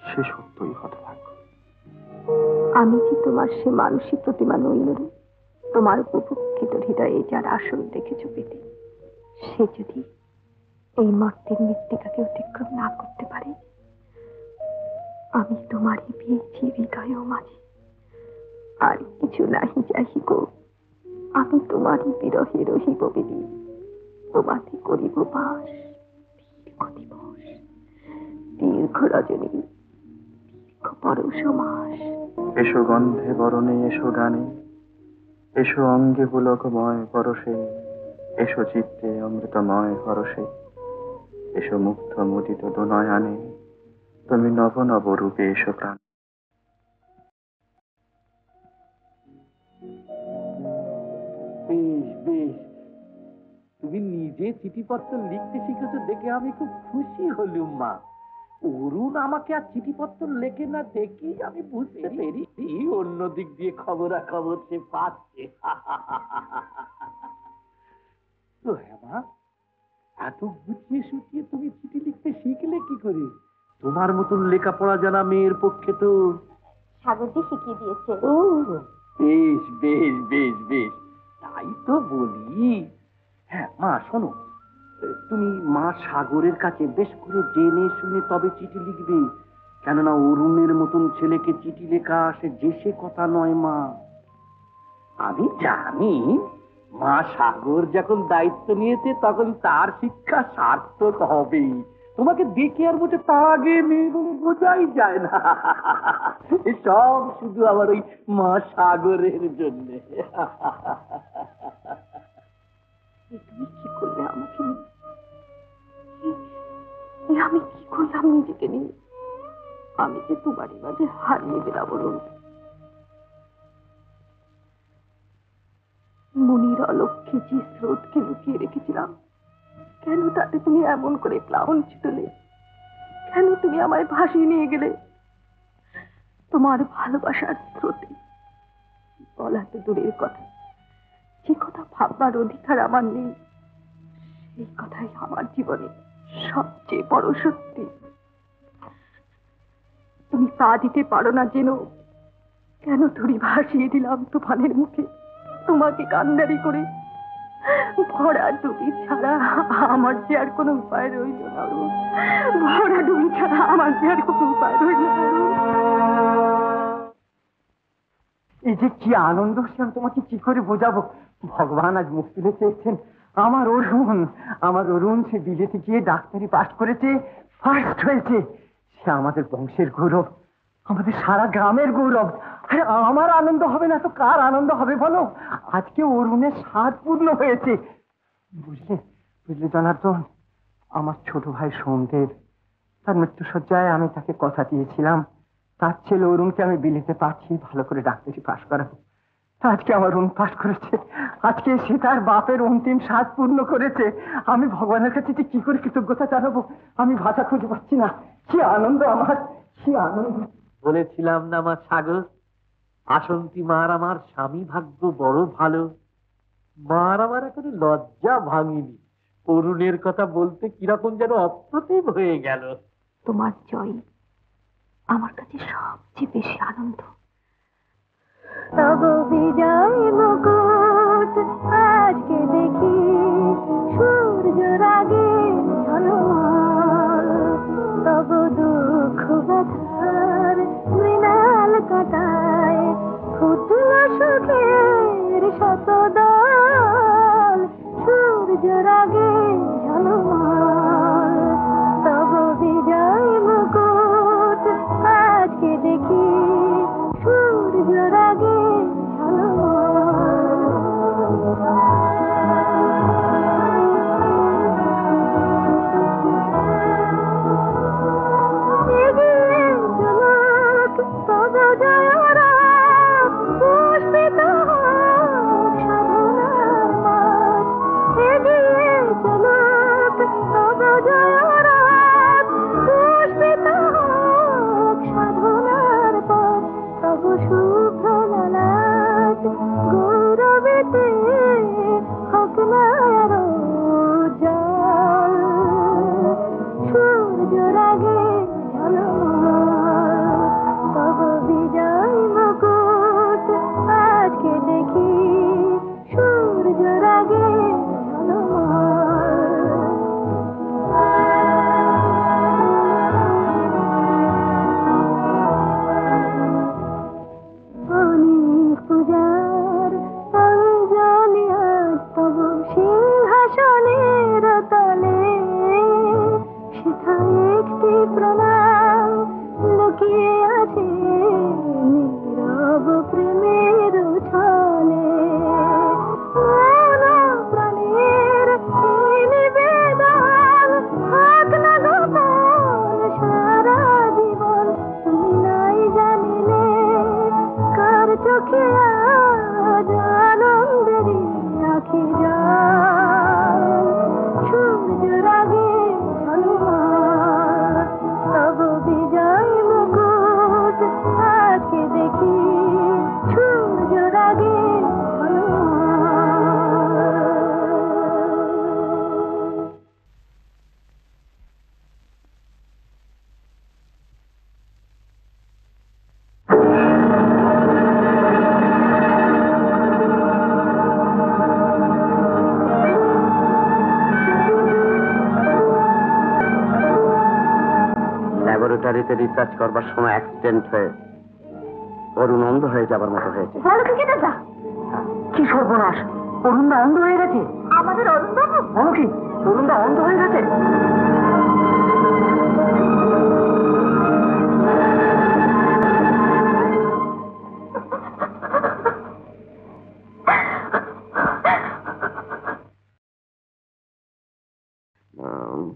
সে সত্যই হতভাগ্য। আমি যে তোমার সে মানসী প্রতিমা নই নুরু। তোমার বুভুক্ষিত হৃদয়ে যার আসন দেখেছ পেতে, সে যদি এই মর্তের মৃত্তিকাকে অতিক্রম না করতে পারে, আমি তোমারই পেয়েছি হৃদয় মাঝে। আর কিছু নাহি যাহি গো, আমি তোমারই বিরহে রহিব বিধি। তোমাতে করিব বাস দীর্ঘ দিবস, দীর্ঘ রজনী, দীর্ঘ পরশ মাস। এসো গন্ধে বরণে, এসো গানে, এসো অঙ্গে পুলকময় পরশে, এসো চিত্তে অমৃতময় হরসে, এসো মুগ্ধ মুদিত দোনয়ানে, তুমি নব নব রূপে এসো প্রাণ। বেশ বেশ, তুমি নিজে চিঠিপত্র লিখতে শিখেছো দেখে আমি খুব খুশি হলুম মা। অরুণ আমাকে আর চিঠিপত্র লেখে না দেখি আমি বুঝতে পেরেছি অন্য দিক দিয়ে খবরাখবর সে পাচ্ছে। তো হ্যাঁ মা, এত গুছিয়ে সুটিয়ে তুমি চিঠি লিখতে শিখলে কি করে? তোমার মতন লেখাপড়া জানা মেয়ের পক্ষে তো সাগরজি শিখিয়ে দিয়েছে। ও বেশ বেশ বেশ বেশ, তাই তো বলি। হ্যাঁ মা শোনো, তুমি মা সাগরের কাছে বেশ করে জেনে শুনে তবে চিঠি লিখবে, কেননা অরুণের মতন ছেলেকে চিঠি লেখা সে যে সে কথা নয় মা। আমি জানি মা সাগর যখন দায়িত্ব নিয়েছে তখন তার শিক্ষা সার্থক হবেই। তোমাকে দেখে আর বলছে তার আগে মেয়েগুলো বোঝাই যায় না। সব শুধু আমার ওই মা সাগরের জন্য। তুমি কি করলে আমাকে নিয়ে? আমি কি করলাম নিজেকে নিয়ে? আমি যে তোমারই মাঝে হারিয়ে গেলাম বলুন। মনির অলক্ষ্যে যে স্রোতকে লুকিয়ে রেখেছিলাম, কেন তাতে তুমি এমন করে প্লাবন ছিটলে? কেন তুমি আমায় ভাসিয়ে নিয়ে গেলে তোমার ভালোবাসার স্রোতে? বলা তো দূরের কথা, যে কথা ভাববার অধিকার আমার নেই, সেই কথাই আমার জীবনে সবচেয়ে বড় সত্যি। তুমি পা দিতে পারো না যেন, কেন ধরি ভাসিয়ে দিলাম তুফানের মুখে তোমাকে কান্দারি করে। ভরা ডুবি ছাড়া আমার যে আর কোনো উপায় রইল না। ভরা ডুবি ছাড়া আমার যে আর কোনো উপায় রইল না। এই যে কি আনন্দ, সে আমি তোমাকে কি করে বোঝাবো। ভগবান আজ মুখ তুলে চেয়েছেন। আমার অরুণ সে বিলেতে গিয়ে ডাক্তারি পাশ করেছে, ফার্স্ট হয়েছে। সে আমাদের বংশের গৌরব, আমাদের সারা গ্রামের গৌরব। আরে আমার আনন্দ হবে না তো কার আনন্দ হবে বলো? আজকে অরুণের 7 পূর্ণ হয়েছে। বুঝলে বুঝলে জনার্দন, আমার ছোট ভাই সোমদেব, তার মৃত্যুশয্যায় আমি তাকে কথা দিয়েছিলাম তার ছেলে অরুণকে আমি বিলেতে পাঠিয়ে ভালো করে ডাক্তারি পাশ করাবো। আজকে আমার অরুণ পাশ করেছে, আজকে সে তার বাপের অন্তিম 7 পূর্ণ করেছে। আমি ভগবানের কাছে যে কি করে কৃতজ্ঞতা জানাবো আমি ভাষা খুঁজে পাচ্ছি না। কি আনন্দ আমার, কি আনন্দ। বলেছিলাম না মা সাগর, আসন্তি মার আমার স্বামী ভাগ্য বড় ভালো। মার আমার এখনো লজ্জা ভাঙিনি, অরুণের কথা বলতে কিরকম যেন অপ্রতিভ হয়ে গেল। তোমার জয় আমার কাছে সবচেয়ে বেশি আনন্দ। তব বিজয় মুকুট আজকে দেখি সূর্য রাগে ঝলমল, তব দুঃখ ব্যথার মৃণাল কাটায় ফুটল সুখের শতদল, সূর্য রাগে ঝলমল। তব বিজয় মুকুট আজকে দেখি সূর্য রাগে পুষ্পিত ফিশারিতে রিসার্চ করবার সময় অ্যাক্সিডেন্ট হয়ে অরুণ অন্ধ হয়ে যাবার মতো হয়েছে। বলো কি দাদা? কি সর্বনাশ, অরুণদা অন্ধ হয়ে গেছে? আমাদের অরুণ বাবু? বলো কি, অরুণদা অন্ধ হয়ে গেছে?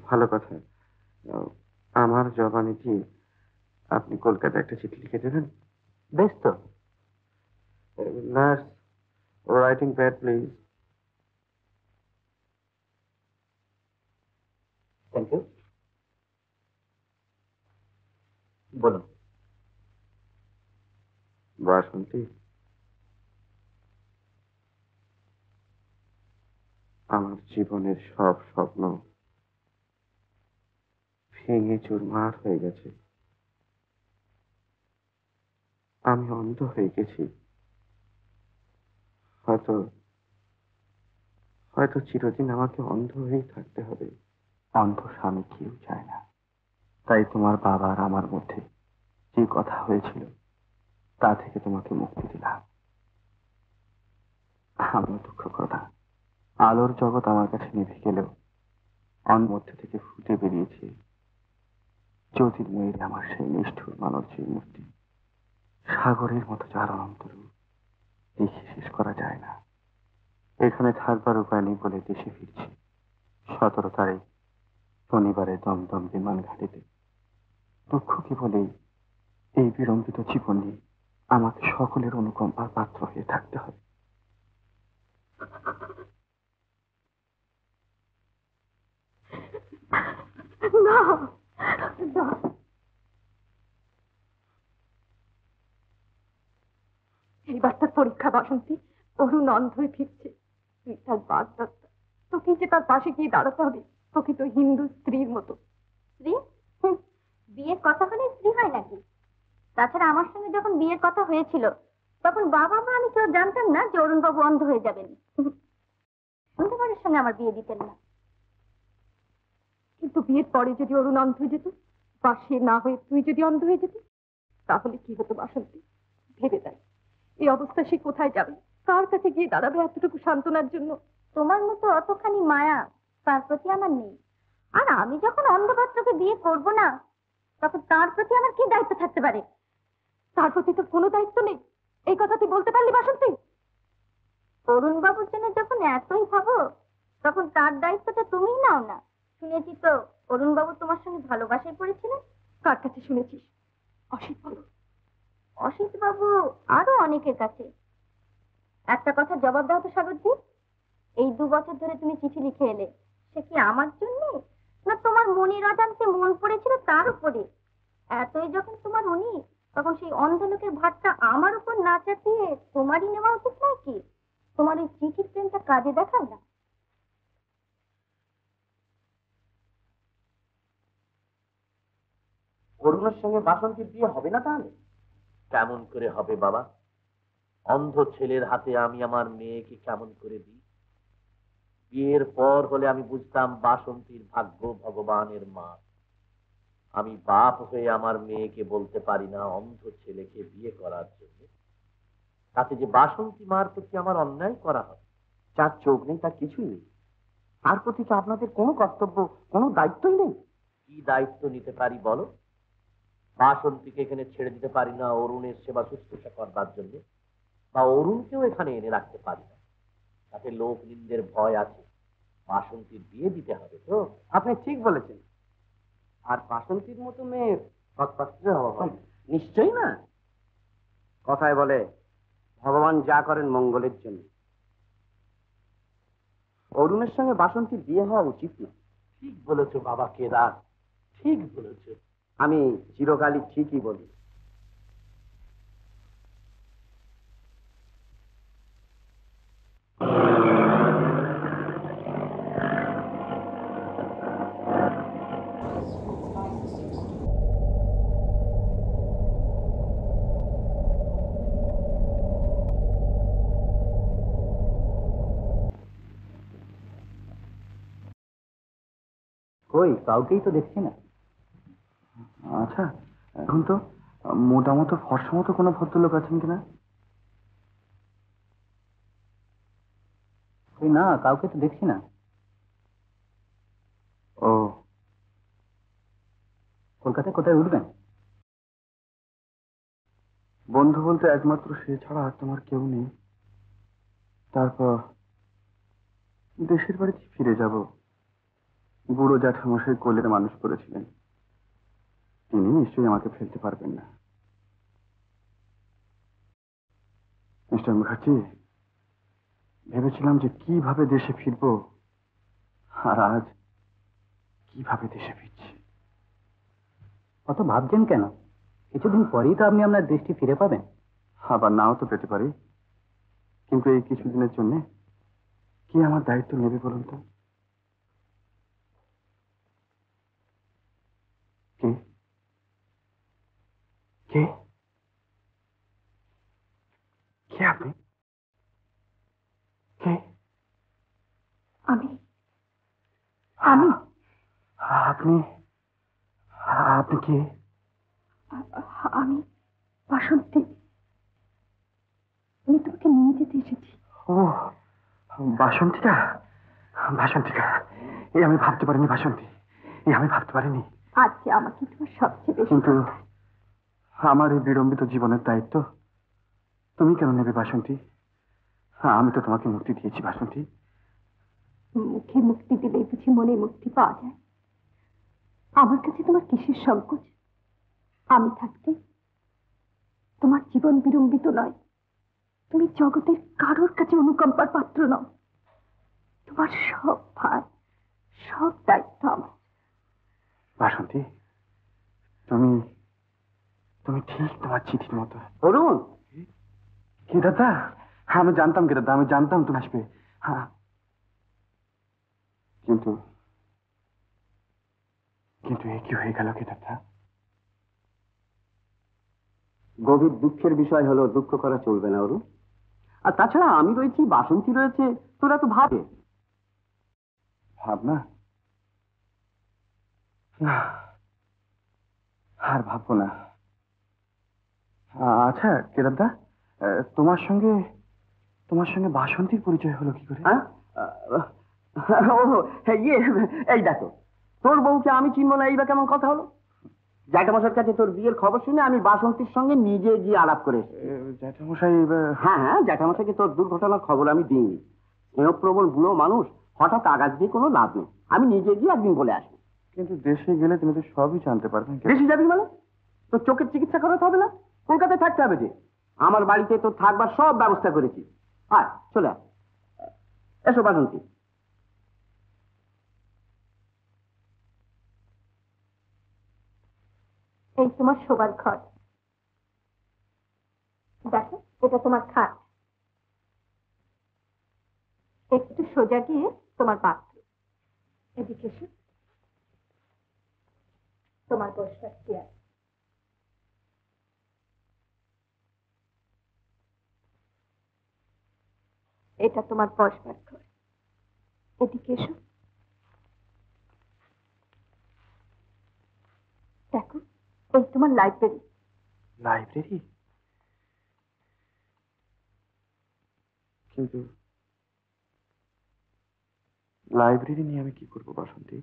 ভালো কথা। আমার জবানিটি আপনি কলকাতায় একটা চিঠি লিখে দেবেন। বেশ তো। Nurse, writing pad please. Thank you. বলুন। বাসন্তী, আমার জীবনের সব স্বপ্ন ভেঙে চুরমার হয়ে গেছে। আমি অন্ধ হয়ে গেছি। হয়তো হয়তো চিরদিন আমাকে অন্ধ হয়েই থাকতে হবে। অন্ধ স্বামী কেউ চায় না। তাই তোমার বাবা আর আমার মধ্যে যে কথা হয়েছিল তা থেকে তোমাকে মুক্তি দিলাম। আমার দুঃখ কথা, আলোর জগৎ আমার কাছে নিভে গেলেও অন্য মধ্যে থেকে ফুটে বেরিয়েছে জ্যোতির্ময়ের আমার সেই নিষ্ঠুর মানবজীর মূর্তি। সাগরের মতো যার অন্তরূপ দেখে শেষ করা যায় না। এখানে থাকবার উপায় নেই বলে দেশে ফিরছি 17 তারিখ শনিবারে দমদম বিমান ঘাটিতে। দুঃখ কি বলেই এই বিলম্বিত জীবনে আমাকে সকলের অনুকম্পার পাত্র হয়ে থাকতে হবে। না, না। এইবার তার পরীক্ষা বাসন্তী। অরুণ অন্ধ হয়ে ফিরছে। তুই তার বার্তা, তোকে যে তার পাশে গিয়ে দাঁড়াতে হবে প্রকৃত হিন্দু স্ত্রীর মতো। স্ত্রী? বিয়ের কথা হলে স্ত্রী হয় নাকি? তাছাড়া আমার সঙ্গে যখন বিয়ের কথা হয়েছিল তখন বাবা মা আমি কেউ জানতাম না যে অরুণ বাবু অন্ধ হয়ে যাবেন। অন্ধকারের সঙ্গে আমার বিয়ে দিতেন না। কিন্তু বিয়ের পরে যদি অরুণ অন্ধ হয়ে যেত, বা সে না হয়ে তুই যদি অন্ধ হয়ে যেত, তাহলে কি হতো বাসন্তী? ভেবে দেয়, এই অবস্থায় সে কোথায় যাবে? কার কাছে গিয়ে দাঁড়াবে এতটুকু সান্ত্বনার জন্য? তোমার মতো অতখানি মায়া তার প্রতি আমার নেই। আর আমি যখন অন্ধপাত্রকে বিয়ে করব না, তখন তার প্রতি আমার কি দায়িত্ব থাকতে পারে? তার প্রতি তো কোনো দায়িত্ব নেই। এই কথা তুই বলতে পারলি বাসন্তী? অরুণ বাবুর জন্য যখন এতই ভাবো, তখন তার দায়িত্বটা তুমিই নাও না। শুনেছি তো অরুণ বাবু তোমার সঙ্গে ভালোবাসায় পড়েছিলেন। কার কাছে শুনেছিস? অসিত বলো। অসিত বাবু আরো অনেকের কাছে। একটা কথা জবাব দাও তো সাগরজি, এই 2 বছর ধরে তুমি চিঠি লিখে এলে, সে কি আমার জন্য, না তোমার মনের অজান্তে মন পড়েছিল তার উপরে? এতই যখন তোমার উনি, তখন সেই অন্ধ লোকের ভাতটা আমার উপর না চাপিয়ে তোমারই নেওয়া উচিত নয় কি? তোমার ওই চিঠির প্রেমটা কাজে দেখাও না। অরুণের সঙ্গে বাসন্তীর বিয়ে হবে না তাহলে? কেমন করে হবে বাবা? অন্ধ ছেলের হাতে আমি আমার মেয়েকে কেমন করে দিই? বিয়ের পর হলে আমি বুঝতাম বাসন্তীর ভাগ্য ভগবানের মা। আমি বাপ হয়ে আমার মেয়েকে বলতে পারি না অন্ধ ছেলেকে বিয়ে করার জন্য। তাতে যে বাসন্তী মার প্রতি আমার অন্যায় করা হয়। যার চোখ নেই তার কিছুই নেই। তার প্রতি তো আপনাদের কোনো কর্তব্য, কোনো দায়িত্বই নেই। কি দায়িত্ব নিতে পারি বলো? বাসন্তীকে এখানে ছেড়ে দিতে পারি না অরুণের সেবা শুশ্রূষা করবার জন্য, বা অরুণকেও এখানে এনে রাখতে পারি না। তাতে লোক নিন্দের ভয় আছে। বাসন্তীর বিয়ে দিতে হবে তো। আপনি ঠিক বলেছেন। আর বাসন্তীর মতো মেয়ের সৎপাত্রে হওয়া হয় নিশ্চয়ই না। কথায় বলে ভগবান যা করেন মঙ্গলের জন্য। অরুণের সঙ্গে বাসন্তীর বিয়ে হওয়া উচিত না। ঠিক বলেছো বাবা কেদার, ঠিক বলেছো। আমি চিরকালই ঠিকই বলি। কই কাউকেই তো দেখছি না। আচ্ছা, এখন তো মোটামুটি ফর্সা মতো কোনো ভদ্রলোক আছেন কিনা? না, কাউকে তো দেখছি না। ও, কলকাতায় কোথায় উঠবেন? বন্ধু বলতে একমাত্র সে ছাড়া আর তোমার কেউ নেই। তারপর দেশের বাড়িতে ফিরে যাব। বুড়ো জ্যাঠামশাই কোলের মানুষ করেছিলেন, তিনি নিশ্চয়ই আমাকে ফেলতে পারবেন না। মিস্টার মুখার্জি, ভেবেছিলাম যে কিভাবে দেশে ফিরবো, আর আজ কিভাবে দেশে ফিরছি। অত ভাবছেন কেন? কিছুদিন পরেই তো আপনি আপনার দৃষ্টি ফিরে পাবেন। আবার নাও তো পেতে পারি, কিন্তু এই কিছুদিনের জন্য কি আমার দায়িত্ব নেবে বলুন তো? কে কে কে আপনি? কে? আমি আমি আপনি আপনি কে? আমি বাসন্তী। আমি তোমাকে নিয়ে যেতে এসেছি। ও, বাসন্তীকা। বাসন্তীকা, এই আমি ভাবতে পারিনি। বাসন্তী, এই আমি ভাবতে পারিনি। আজ আমাকে তোমার সবচেয়ে বেশি কিন্তু আমার এই বিড়ম্বিত জীবনের দায়িত্ব তুমি কেন নেবে বাসন্তী? আমি তো তোমাকে মুক্তি দিয়েছি বাসন্তী। মুখে মুক্তি দিলেই বুঝি মনে মুক্তি পাওয়া যায়? আমার কাছে তোমার কিসের সংকোচ? আমি থাকতে তোমার জীবন বিড়ম্বিত নয়। তুমি জগতের কারোর কাছে অনুকম্পার পাত্র নও। তোমার সব ভার, সব দায়িত্ব আমার। বাসন্তী, তুমি তুমি ঠিক তোমার চিঠির মতো। অরুণ, কি দাদা? হ্যাঁ, আমি জানতাম কি দাদা, আমি জানতাম তুমি আসবে। হ্যাঁ, কিন্তু কিন্তু এ কি হয়ে গেল কি দাদা? গভীর দুঃখের বিষয় হলো, দুঃখ করা চলবে না অরুণ। আর তাছাড়া আমি রয়েছি, বাসন্তী রয়েছে, তোরা তো ভাবে। ভাবনা? না, আর ভাববো না। আচ্ছা কেদারদা, তোমার সঙ্গে বাসন্তীর পরিচয় হলো কি করে? ইয়ে, এই দেখো, তোর বউকে আমি চিনবো না, এইবার কেমন কথা হলো? জ্যাঠামশাইয়ের কাছে তোর বিয়ের খবর শুনে আমি বাসন্তীর সঙ্গে নিজে গিয়ে আলাপ করে এসেছি। জ্যাঠামশাই? হ্যাঁ হ্যাঁ, জ্যাঠামশাইকে তোর দুর্ঘটনার খবর আমি দিইনি। স্নেহপ্রবণ বুড়ো মানুষ, হঠাৎ আঘাত দিয়ে কোনো লাভ নেই। আমি নিজে গিয়ে একদিন বলে আসবো। কিন্তু দেশে গেলে তুমি তো সবই জানতে পারবে। দেশে যাবি মানে? তোর চোখের চিকিৎসা করাতে হবে না? কলকাতায় থাকতে হবে যে। আমার বাড়িতে তোর থাকবার সব ব্যবস্থা করেছি। আয়, চলে আয়। এসো বাসন্তী। এই তোমার শোবার ঘর। দেখো, এটা তোমার খাট। একটু সোজা গিয়ে তোমার বাথরুম। এদিকে এসো, তোমার বসবার চেয়ার। এটা তোমার বসবার ঘর। এদিকে এসো। দেখো, এই তোমার লাইব্রেরি। লাইব্রেরি? কিন্তু লাইব্রেরি নিয়ে আমি কি করবো বাসন্তী?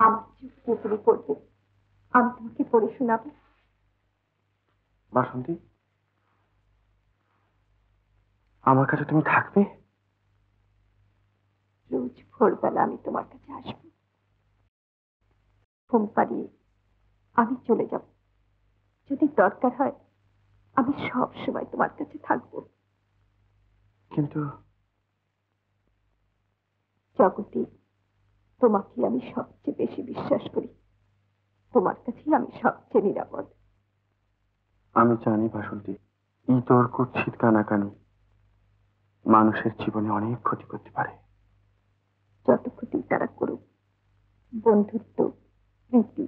আমার চুক্তি তুমি করবে, আমি তোমাকে পড়ে শোনাবো। বাসন্তী, আমার কাছে তুমি থাকবে? রোজ ভোরবেলা আমি তোমার কাছে আসবো। ঘুম পাড়িয়ে আমি চলে যাব। যদি দরকার হয় আমি সব সময় তোমার কাছে থাকবো। কিন্তু জগতে তোমাকে আমি সবচেয়ে বেশি বিশ্বাস করি। তোমার কাছেই আমি সবচেয়ে নিরাপদ। আমি জানি বাসন্তী, ইতর কুৎসিত কানাকানি মানুষের জীবনে অনেক ক্ষতি করতে পারে। যত ক্ষতি তারা করুক, বন্ধুত্ব, প্রীতি,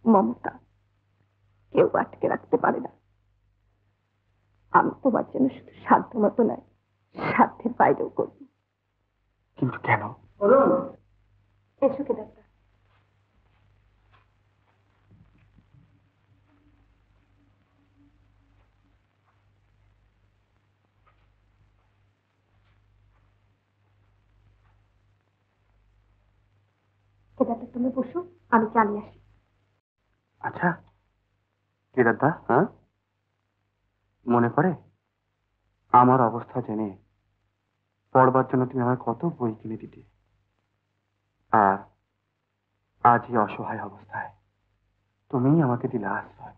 মমতা কেউ আটকে রাখতে পারে না। আমি তোমার জন্য শুধু সাধ্য মতো নয়, সাধ্যের বাইরেও করব। কিন্তু কেন? এসো কেদারদা। কেদারদা তুমি বসো, আমি চালিয়ে আসি। আচ্ছা কেদারদা, হ্যাঁ মনে পড়ে আমার অবস্থা জেনে পড়বার জন্য তুমি আমায় কত বই কিনে দিতে, আর আজ এই অসহায় অবস্থায় তুমি আমাকে দিলে আশ্রয়।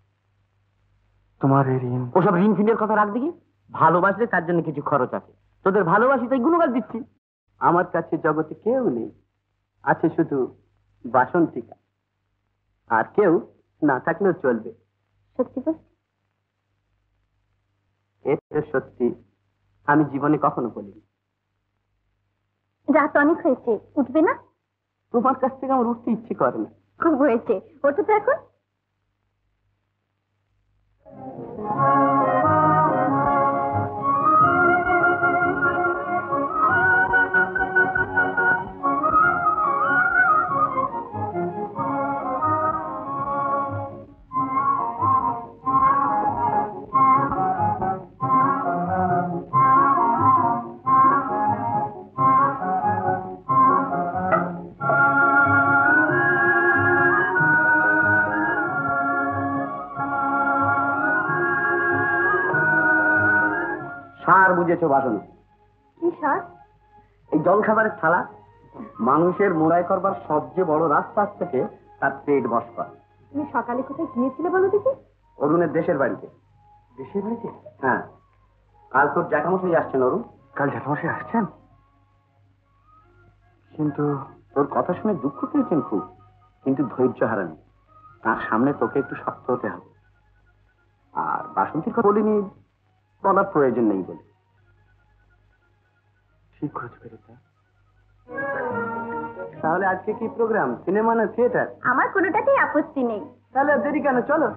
তোমার এই ঋণ। ওসব ঋণ ফিনের কথা রাখ দেখি। ভালোবাসলে তার জন্য কিছু খরচ আছে, তোদের ভালোবাসি তাই গুণগান দিচ্ছি। আমার কাছে জগতে কেউ নেই, আছে শুধু বাসন্তিকা, আর কেউ না থাকলেও চলবে। সত্যি বলছি? এটা সত্যি, আমি জীবনে কখনো বলিনি। রাত অনেক হয়েছে, উঠবে না? তোমার কাছ থেকে আমার উঠতে ইচ্ছে করে না। খুব হয়েছে, ওঠো তো এখন। সার বুঝেছো বাসন? কি সার? এই জল খাবারের থালা। মানুষের মোড়াই করবার সবচেয়ে বড় রাস্তা থেকে তার পেট বস করা। তুমি সকালে কোথায় গিয়েছিলে বলো দেখি? অরুণের দেশের বাড়িতে। দেশের বাড়িতে? হ্যাঁ, কাল তোর জ্যাঠামশাই আসছেন। অরুণ কাল জ্যাঠামশাই আসছেন? কিন্তু তোর কথা শুনে দুঃখ পেয়েছেন খুব, কিন্তু ধৈর্য হারানি। তার সামনে তোকে একটু শক্ত হতে হবে। আর বাসন্তীর কথা বলিনি, বলার প্রয়োজন নেই বলে। ঠিক করেছো কেদারদা। তাহলে আজকে কি প্রোগ্রাম, সিনেমা না থিয়েটার? আমার কোনোটাতেই আপত্তি নেই। তাহলে দেরি কেন, চলো।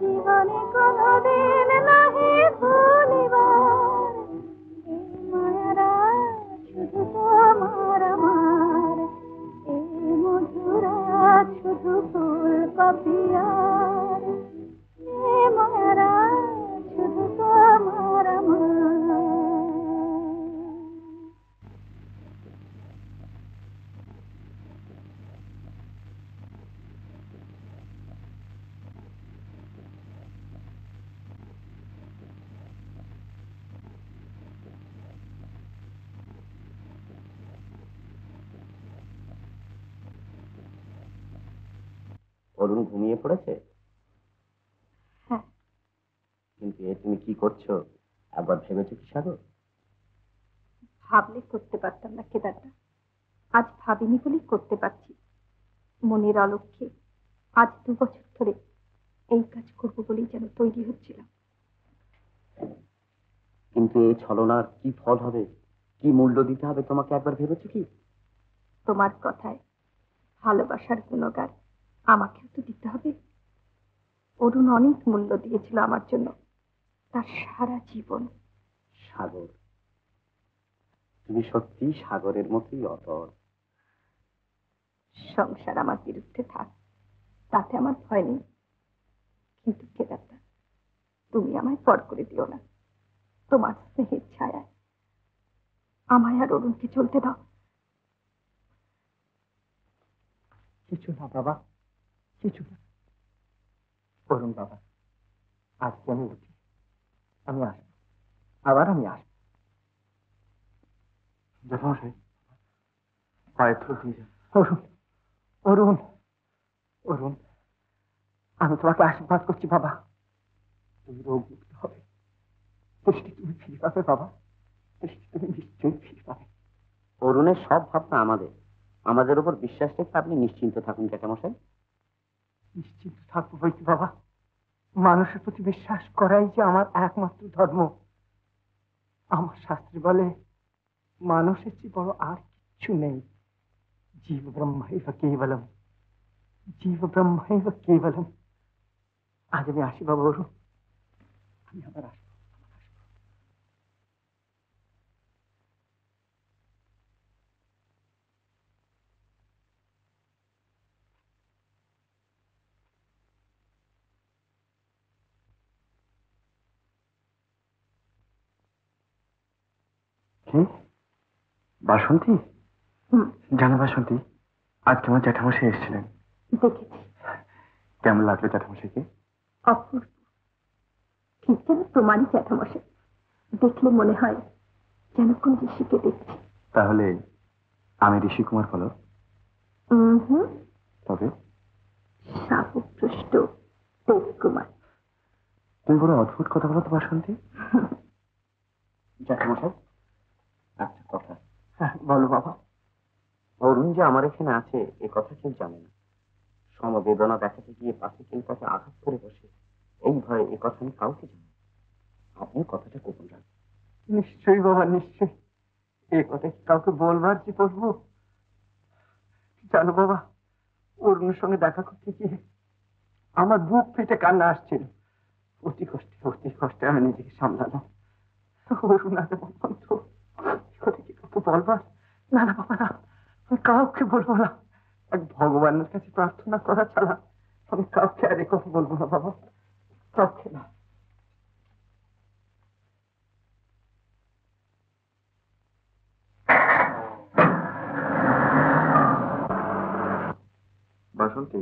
জীবনে কোনদিন নাহি পিয়ার এ মারা শুধু তোমার আমার। অরুণ ঘুমিয়ে পড়েছে? হ্যাঁ। কিন্তু এ তুমি কি করছো, একবার ভেবেছো কি সাগর? ভাবলে করতে পারতাম না কেদারটা, আজ ভাবিনি বলেই করতে পারছি। মনের অলক্ষ্যে আজ 2 বছর ধরে এই কাজ করবো বলেই যেন তৈরি হচ্ছিলাম। কিন্তু এই ছলনার কি ফল হবে, কি মূল্য দিতে হবে তোমাকে একবার ভেবেছো কি? তোমার কথায় ভালোবাসার গুণগান আমাকেও তো দিতে হবে। অরুণ অনেক মূল্য দিয়েছিল আমার জন্য, তার সারা জীবন। সাগর, তুমি সত্যি সাগরের মতোই অটল। সংসার আমার বিরুদ্ধে থাক, তাতে আমার ভয় নেই। কিন্তু কেদারদা, তুমি আমায় পর করে দিও না। তোমার স্নেহের ছায়ায় আমায় আর অরুণকে চলতে দাও। কিছু না বাবা, কিছু না। অরুণ বাবা, আজকে আমি উঠি, আমি আসবো, আবার আমি আসবো। জ্যাঠামশাই, পায়ে ধরে দিয়ে যান। অরুণ, অরুণ, অরুণ, আমি তোমাকে আশীর্বাদ করছি বাবা, তুমি রোগ মুক্ত হবে, দৃষ্টি তুমি ফিরে পাবে বাবা, দৃষ্টি তুমি নিশ্চয়ই ফিরে পাবে। অরুণের সব ভাবনা আমাদের, আমাদের উপর বিশ্বাস রেখে আপনি নিশ্চিন্ত থাকুন জ্যাঠামশাই। নিশ্চিন্ত থাকবো বইকি বাবা, মানুষের প্রতি বিশ্বাস করাই যে আমার একমাত্র ধর্ম। আমার শাস্ত্রে বলে মানুষের চেয়ে বড় আর কিচ্ছু নেই। জীব ব্রহ্মৈব কেবলম, জীব ব্রহ্মৈব কেবলম। আজ আমি আসি বাবা অরুণ, আমি আবার আসবো। কি বাসন্তী? জানো বাসন্তী, আজ তোমার জ্যাঠামশাই এসেছিলেন। দেখেছি। কেমন লাগলো জ্যাঠামশাইকে? অপূর্ব, ঠিক যেন তোমারই জ্যাঠামশাই। দেখলে মনে হয় যেন কোন ঋষিকে দেখছি। তাহলে আমি ঋষি কুমার হলো? তবে শাপগ্রস্ত দেব কুমার। তুমি বড় অদ্ভুত কথা বলো তো বাসন্তী। জ্যাঠামশাই, একটা কথা। হ্যাঁ বলো বাবা। অরুণ যে আমার এখানে আছে এ কথা কেউ জানে না। সমবেদনা দেখাতে গিয়ে পাশে কেউ তাকে আঘাত করে বসে, এই ভয়ে এ কথা আমি কাউকে জানি। আপনি কথাটা গোপন রাখবেন। নিশ্চয়ই বাবা, নিশ্চয়ই। এই কথা কি কাউকে বলবার যে বলবো? জানো বাবা, অরুণের সঙ্গে দেখা করতে গিয়ে আমার বুক ফেটে কান্না আসছিল। অতি কষ্টে আমি নিজেকে সামলালাম। অরুণ আগে বলতাম তো, কথা কি কাউকে বলবার? না না বাবা না, আমি কাউকে বলবো না। এক ভগবানের কাছে প্রার্থনা করা ছাড়া আমি কাউকে আর এ কথা বলবো না বাবা, কাউকে না। বাসন্তী,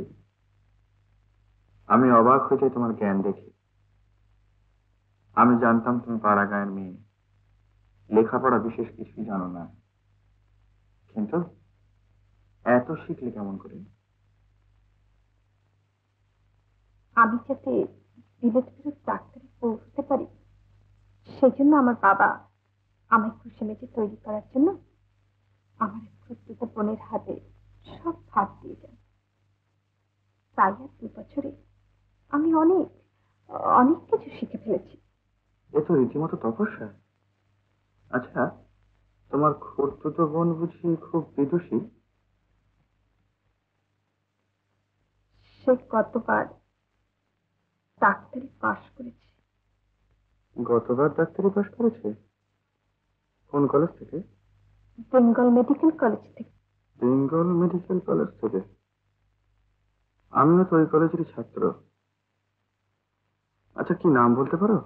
আমি অবাক হয়ে যাই তোমার জ্ঞান দেখে। আমি জানতাম তুমি পাড়া গাঁয়ের মেয়ে, লেখাপড়া বিশেষ কিছুই জানো না, কিন্তু এত শিখলে কেমন করে? আমি যাতে বিলেত ফেরত ডাক্তারি পৌঁছতে পারি, সেই জন্য আমার বাবা আমায় খুশি মেজে তৈরি করার জন্য আমার এক প্রত্যেক বোনের হাতে সব ভাগ দিয়ে যান। তাই আর 2 বছরে আমি অনেক অনেক কিছু শিখে ফেলেছি। এ তো রীতিমতো তপস্যা। আচ্ছা, তোমার খুড়তুতো বোন বুঝি খুব বিদুষী? সে কতবার ডাক্তারি পাশ করেছে। গতবার ডাক্তারি পাশ করেছে? কোন কলেজ থেকে? বেঙ্গল মেডিকেল কলেজ থেকে। বেঙ্গল মেডিকেল কলেজ থেকে? আমিও তো ওই কলেজেরই ছাত্র। আচ্ছা, কি নাম বলতে পারো?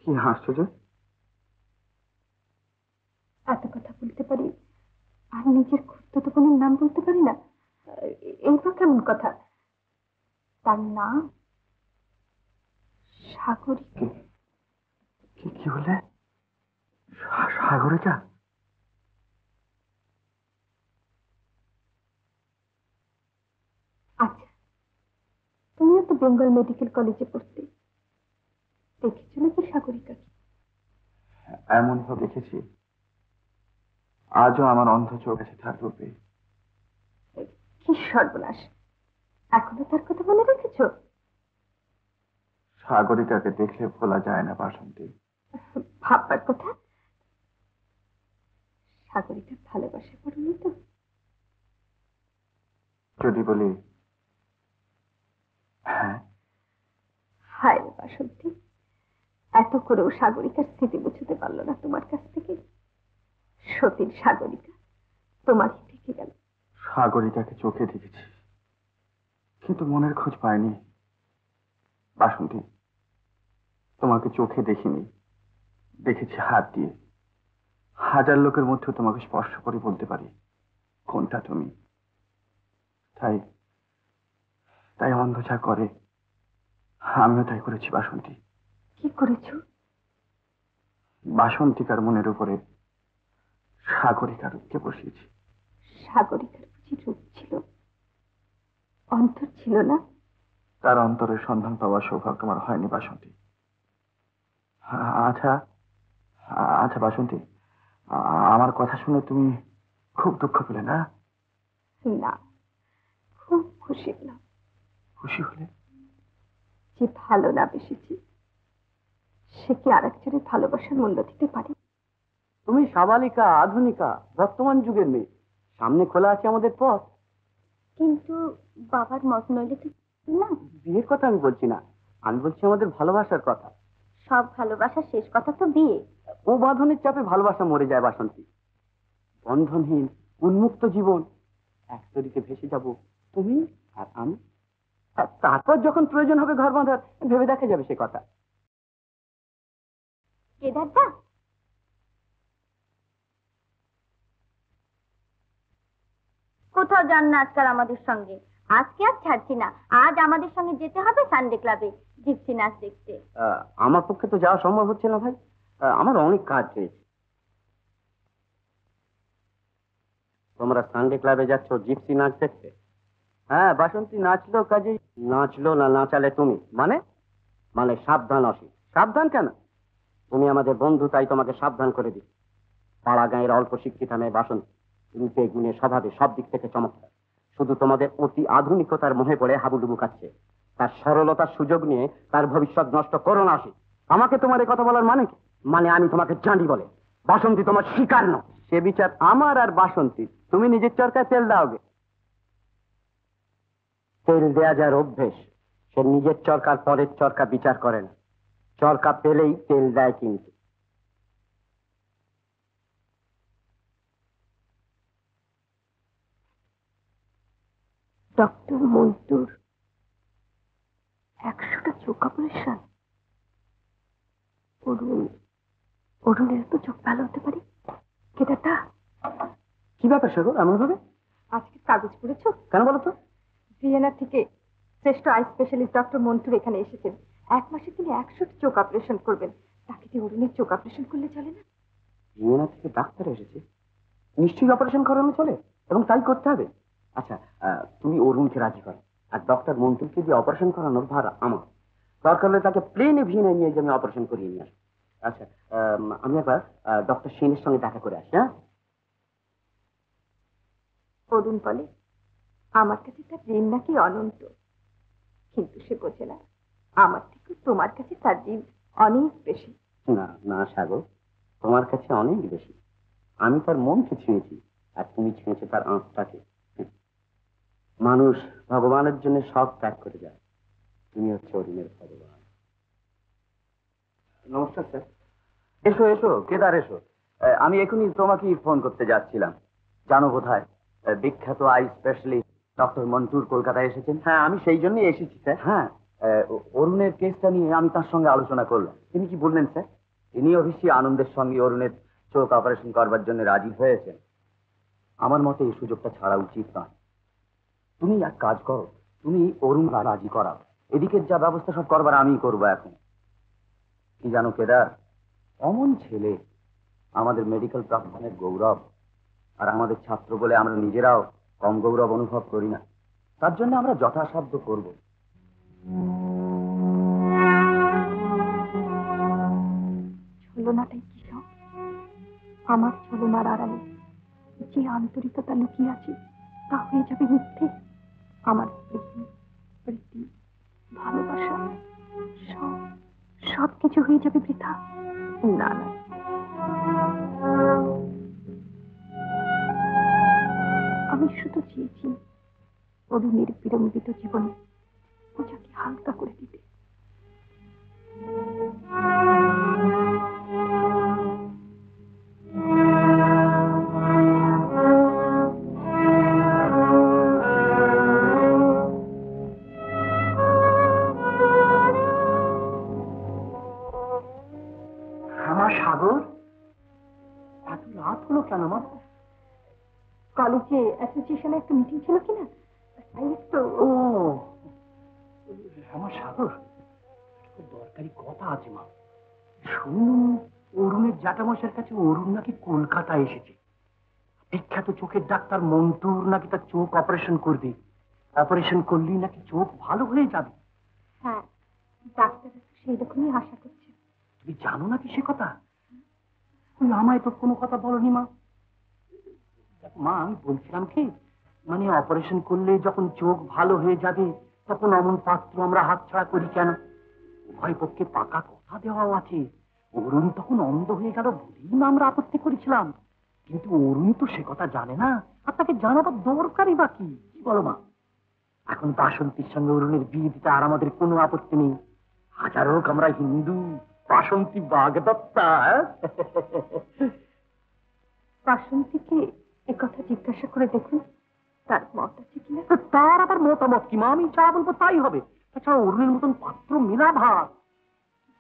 কি হাসছো যে? এত কথা বলতে পারি আর নিজের খুঁড়তো বোনের নাম বলতে পারি না, এইটা কেমন কথা? তার নাম সাগরিকা। কি কি বলে? সাগরিকা? আচ্ছা, তুমিও তো বেঙ্গল মেডিকেল কলেজে পড়তে, দেখেছো নাকি সাগরিকাকে? এমন ভাবে দেখেছি, আজও আমার অন্ধ চোখ আছে তার রূপে। কি সর্বনাশ, এখনো তার কথা মনে রেখেছো? সাগরিকাকে দেখলে ভোলা যায় না বাসন্তী। ভাববার কথা। সাগরিকার ভালোবাসা পড়নি তো? যদি বলি হ্যাঁ। হায় রে বাসন্তী, এত করেও সাগরিকার স্মৃতি বুঝতে পারলো না তোমার কাছ থেকে। সতীর সাগরিকা তোমারই থেকে গেল। সাগরিকাকে চোখে দেখেছি, কিন্তু মনের খোঁজ পাইনি বাসন্তী। তোমাকে চোখে দেখিনি, দেখেছি হাত দিয়ে। হাজার লোকের মধ্যে তোমাকে স্পর্শ করে বলতে পারি কোনটা তুমি। তাই তাই অন্ধ যা করে আমিও তাই করেছি বাসন্তী। কি করেছো? বাসন্তিকার মনের উপরে সাগরিকার রূপকে বসিয়েছি। সাগরিকার বুঝি রূপ ছিল, অন্তর ছিল না? তার অন্তরের সন্ধান পাওয়ার সৌভাগ্য আমার হয়নি বাসন্তী। আচ্ছা আচ্ছা বাসন্তী, আমার কথা শুনে তুমি খুব দুঃখ পেলে না? না, খুব খুশি হলাম। খুশি হলে? যে ভালো না বেসেছি সে কি আরেকজনের ভালোবাসার মূল্য দিতে পারে? তুমি সাবালিকা, আধুনিকা, বর্তমান যুগের মেয়ে। সামনে খোলা আছে আমাদের পথ। কিন্তু বাবার মত নইলে তো না। বিয়ের কথা আমি বলছি না, আমি বলছি আমাদের ভালোবাসার কথা। সব ভালোবাসার শেষ কথা তো বিয়ে। ও বাঁধনের চাপে ভালোবাসা মরে যায় বাসন্তী। বন্ধনহীন উন্মুক্ত জীবন, এক তরিকে ভেসে যাব তুমি আর আমি। আর তারপর যখন প্রয়োজন হবে ঘর বাঁধার, ভেবে দেখা যাবে সে কথা। কেদারদা, কোথাও যান না আজকাল আমাদের সঙ্গে? আজকে আর ছাড়ছি না, আজ আমাদের সঙ্গে যেতে হবে সানডে ক্লাবে জিপসি নাচ দেখতে। আমার পক্ষে তো যাওয়া সম্ভব হচ্ছে না ভাই, আমার অনেক কাজ রয়েছে। তোমরা সানডে ক্লাবে যাচ্ছ জিপসি নাচ দেখতে? হ্যাঁ, বাসন্তী নাচলো কাজে। নাচলো না নাচালে তুমি? মানে মানে সাবধান অসি। সাবধান কেন? তুমি আমাদের বন্ধু, তাই তোমাকে সাবধান করে দিই। পাড়া গাঁয়ের অল্প শিক্ষিত মেয়ে বাসন্তী, রূপে গুণে স্বভাবে সব দিক থেকে চমৎকার। শুধু তোমাদের অতি আধুনিকতার মোহে পড়ে হাবুডুবু খাচ্ছে। তার সরলতার সুযোগ নিয়ে তার ভবিষ্যৎ নষ্ট করো না আসি। আমাকে তোমার এই কথা বলার মানে কি? মানে আমি তোমাকে জানি বলে বাসন্তী তোমার শিকার নয়। সে বিচার আমার আর বাসন্তী। তুমি নিজের চরকায় তেল দাওগে। তেল দেয়া যার অভ্যেস, সে নিজের চরকার পরের চরকা বিচার করে না। চরকা পেলেই তেল দেয় কিন্তু। ডক্টর মন্টুর 100টা চোখ অপারেশন। অরুণের তো চোখ ভালো হতে পারে। কেদারদা, কি ব্যাপার সে এমন ভাবে? আজকে কাগজ পড়েছো? কেন বলো তো? ভিয়েনা থেকে শ্রেষ্ঠ আই স্পেশালিস্ট ডক্টর মন্টুর এখানে এসেছেন। 1 মাসে তিনি 100টা চোখ অপারেশন করবেন। তাকে কি অরুণের চোখ অপারেশন করলে চলে না? ভিয়েনা থেকে ডাক্তার এসেছে, নিশ্চয়ই অপারেশন করানো চলে, এবং তাই করতে হবে। আচ্ছা, তুমি অরুণকে রাজি করো, আর ডক্টর মন্টুকে দিয়ে অপারেশন করানোর ভার আমার। দরকার হলে তাকে প্লেনে ভিয়েনা নিয়ে যে আমি অপারেশন করিয়ে নিয়ে আসবো। আচ্ছা, আমি একবার ডক্টর সেনের সঙ্গে দেখা করে আসি। হ্যাঁ, অরুণ বলে আমার কাছে তার ঋণ নাকি অনন্ত, কিন্তু সে বোঝে না আমার থেকে তোমার কাছে তার ঋণ অনেক বেশি। না না সাগর, তোমার কাছে অনেক বেশি। আমি তার মনকে ছুঁয়েছি, আর তুমি ছুঁয়েছো তার আঁচটাকে। মানুষ ভগবানের জন্য সব ত্যাগ করে যায়, তুমি হচ্ছে অরুণের ভগবান। নমস্কার স্যার। এসো এসো কেদার, এসো। আমি এখনই তোমাকে ফোন করতে যাচ্ছিলাম। জানো বোধহয় বিখ্যাত আই স্পেশালিস্ট ডক্টর মন্টুর কলকাতায় এসেছেন? হ্যাঁ, আমি সেই জন্যই এসেছি স্যার। হ্যাঁ, অরুণের কেসটা নিয়ে আমি তার সঙ্গে আলোচনা করলাম। তিনি কি বললেন স্যার? তিনি অবশ্যই আনন্দের সঙ্গে অরুণের চোখ অপারেশন করবার জন্য রাজি হয়েছেন। আমার মতে এই সুযোগটা ছাড়া উচিত নয়। তুমি এক কাজ করো, তুমি অরুণ রাজি করাও। এদিকের যা ব্যবস্থা সব করবার আমিই করবো এখন। কি জানো কেদার, অমন ছেলে আমাদের মেডিকেল প্রফেশনের গৌরব। আর আমাদের ছাত্র বলে আমরা নিজেরাও কম গৌরব অনুভব করি না। তার জন্য আমরা যথাসাধ্য করব। ছলনাটাই কি সব? আমার ছলনার আড়ালে যে আন্তরিকতা লুকিয়ে আছে তা হয়ে যাবে মিথ্যে। আমার প্রীতি, ভালোবাসা সব সব কিছু হয়ে যাবে বৃথা। না না, আমি শুধু চেয়েছি অরুণের বিড়ম্বিত জীবনে পূজাকে হালকা করে দিতে। আমার সাগর, এত রাত হলো কেন মা? কলেজে অ্যাসোসিয়েশনে একটা মিটিং ছিল কিনা, তাই তো। ও আমার সাগর, খুব দরকারি কথা আছে মা। শুনুন, অরুণের জ্যাঠামশাইয়ের কাছে অরুণ নাকি কলকাতা এসেছে। বিখ্যাত চোখের ডাক্তার মন্টুর নাকি তার চোখ অপারেশন করবে। অপারেশন করলেই নাকি চোখ ভালো হয়ে যাবে। হ্যাঁ, ডাক্তাররা তো সেই রকমই আশা করছে। তুমি জানো নাকি সে কথা? তুমি আমায় তো কোনো কথা বলনি মা। মা, আমি বলছিলাম কি, মানে অপারেশন করলে যখন চোখ ভালো হয়ে যাবে তখন অমন পাত্র আমরা হাতছাড়া করি কেন? উভয় পক্ষে পাকা কথা দেওয়াও আছে। অরুণ তখন অন্ধ হয়ে গেল বলেই না আমরা আপত্তি করেছিলাম। কিন্তু অরুণ তো সে কথা জানে না, আর তাকে জানাবার দরকারই বা কি? কি বলো মা? এখন বাসন্তীর সঙ্গে অরুণের বিয়ে দিতে আর আমাদের কোনো আপত্তি নেই। হাজার হোক আমরা হিন্দু, বাসন্তী বাগদত্তা। বাসন্তীকে একথা জিজ্ঞাসা করে দেখুন তার মত আছে কিনা। তার আবার মতামত কি মা? আমি যা বলবো তাই হবে। তাছাড়া অরুণের মতন পাত্র মেলা ভার।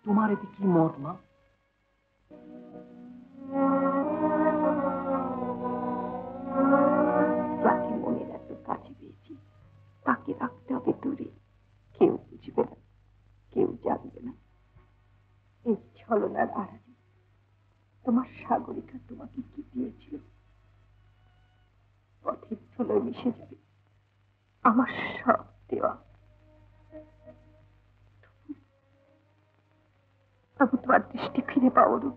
তোমার এতে কি মত মা? যাকে মনের এত কাছে পেয়েছি তাকে রাখতে হবে দূরে। কেউ বুঝবে না, কেউ জানবে না। এই ছলনার আড়ালে তোমার সাগরিকা তোমাকে কি দিয়েছিল? পথের ধুলোয় মিশে যাবে আমার সব দেওয়া। তবু তোমার দৃষ্টি ফিরে পাও না।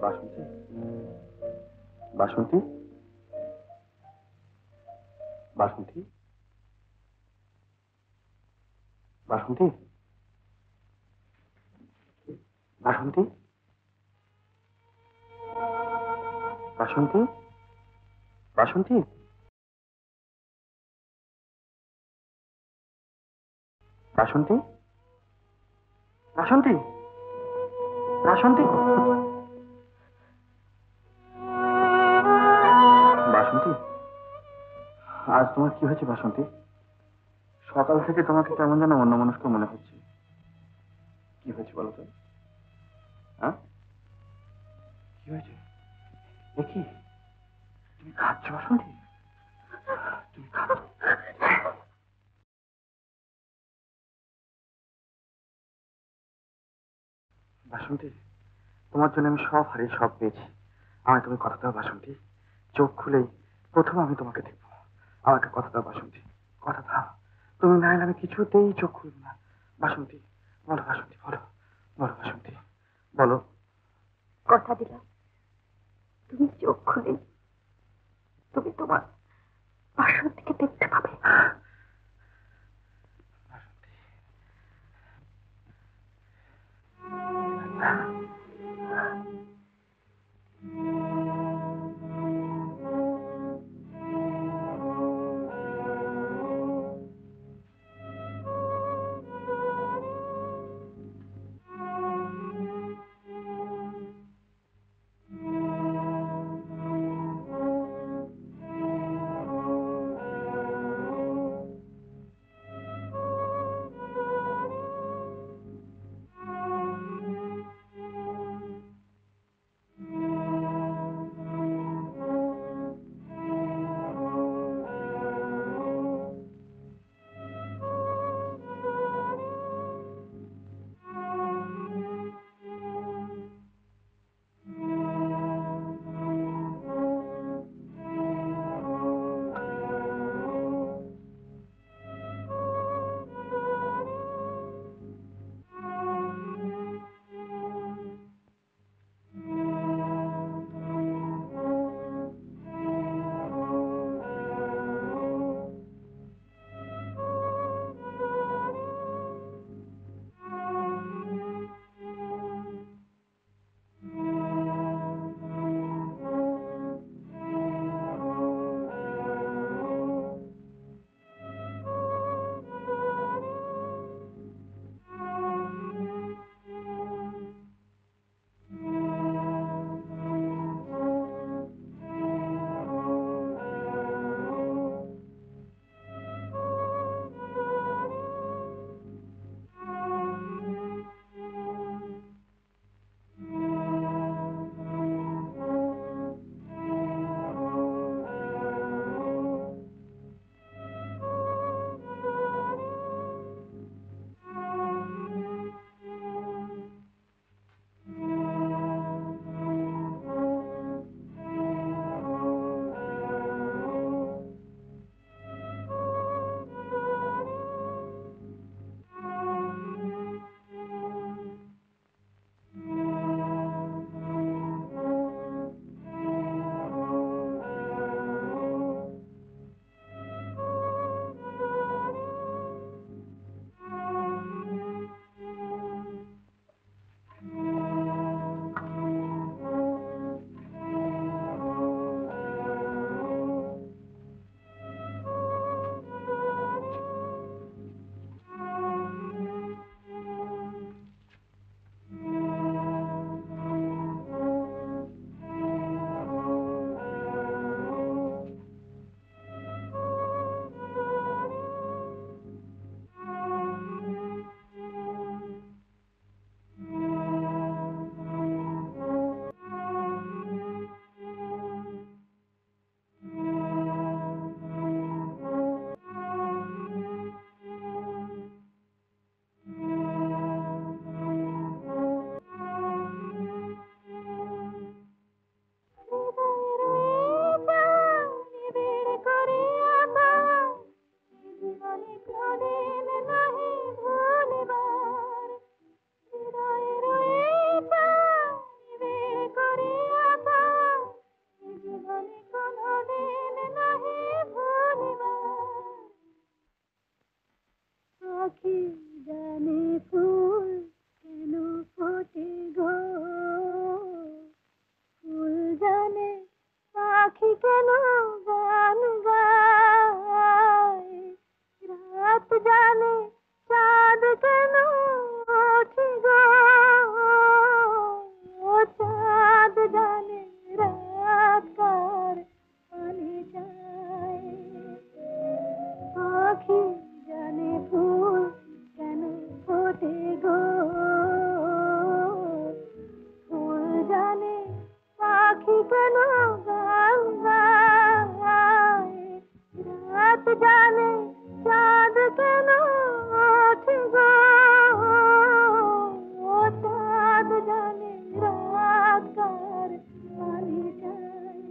বাসন্তী, বাসন্তী, বাসন্তী, বাসন্তী, বাসন্তী, বাসন্তী, বাসন্তী, বাসন্তী, বাসন্তী, বাসন্তী, বাসন্তী, আজ তোমার কি হয়েছে বাসন্তী? সকাল থেকে তোমাকে কেমন যেন অন্যমনস্ক মনে হচ্ছে। কি হয়েছে বলো তো? হ্যাঁ, কি হয়েছে? দেখি, তুমি খাচ্ছ বাসন্তী? তুমি খাচ্ছ? বাসন্তী, তোমার জন্য আমি সব হারিয়ে সব পেয়েছি। আমায় তুমি কথা দাও বাসন্তী। চোখ খুলেই প্রথম আমি তোমাকে দেখবো। আমাকে কথা দাও বাসন্তী, কথা দাও। তুমি না এলে আমি কিছুতেই চোখ খুলব না। বাসন্তী, বলো বাসন্তী, বলো, বলো বাসন্তী, বলো। কথা দিলাম, তুমি চোখ খুলে তুমি তোমার বাসন্তীকে দেখতে পাবে। কেন গান গায়, রাত জানে চাঁদ কেন ওঠে গো, চাঁদ জানে রাত কার পানি চায়।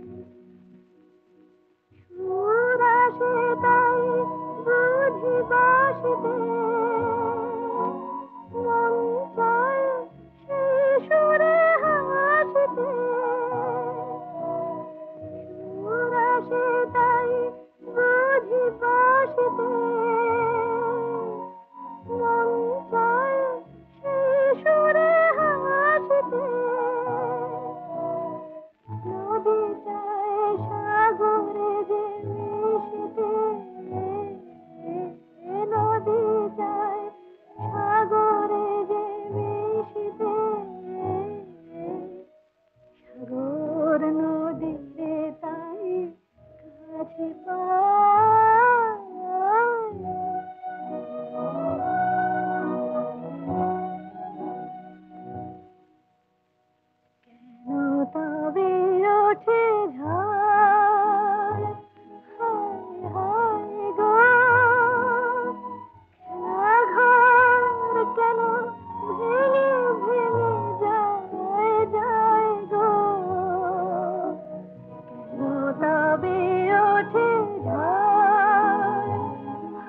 সুর আসে তাই বুঝি বাঁশিতে, মন চায় সেই সুরে হাসিতে। সুর আসে তাই বুঝি বাঁশিতে, মন চায় সেই সুরে হাসিতে। নদী চায় সাগরে যে মিশিতে, নদী চায় সাগরে যে মিশিতে। সাগর নদীতে তাই কাছে কেন তবে ওঠে ঝড়, হায় হায় গো, খেলা ঘর কেন ভেঙে ভেঙে যায় যায় গো। কেন তবে ওঠে ঝড়,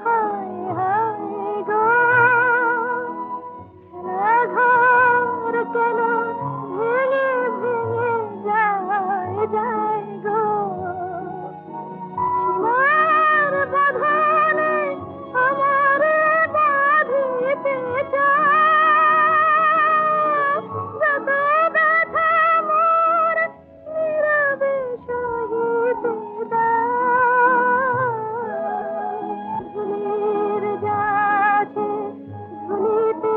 হায় হায় গো, খেলা ঘর কেন ভেঙে ভেঙে যায় যায় গো। সীমার বাঁধনে আমার বাঁধিতে চায়, যত ব্যথা মোর নীরবে সহিতে দায়। ধুলির যাচ্ছে ধুলিতে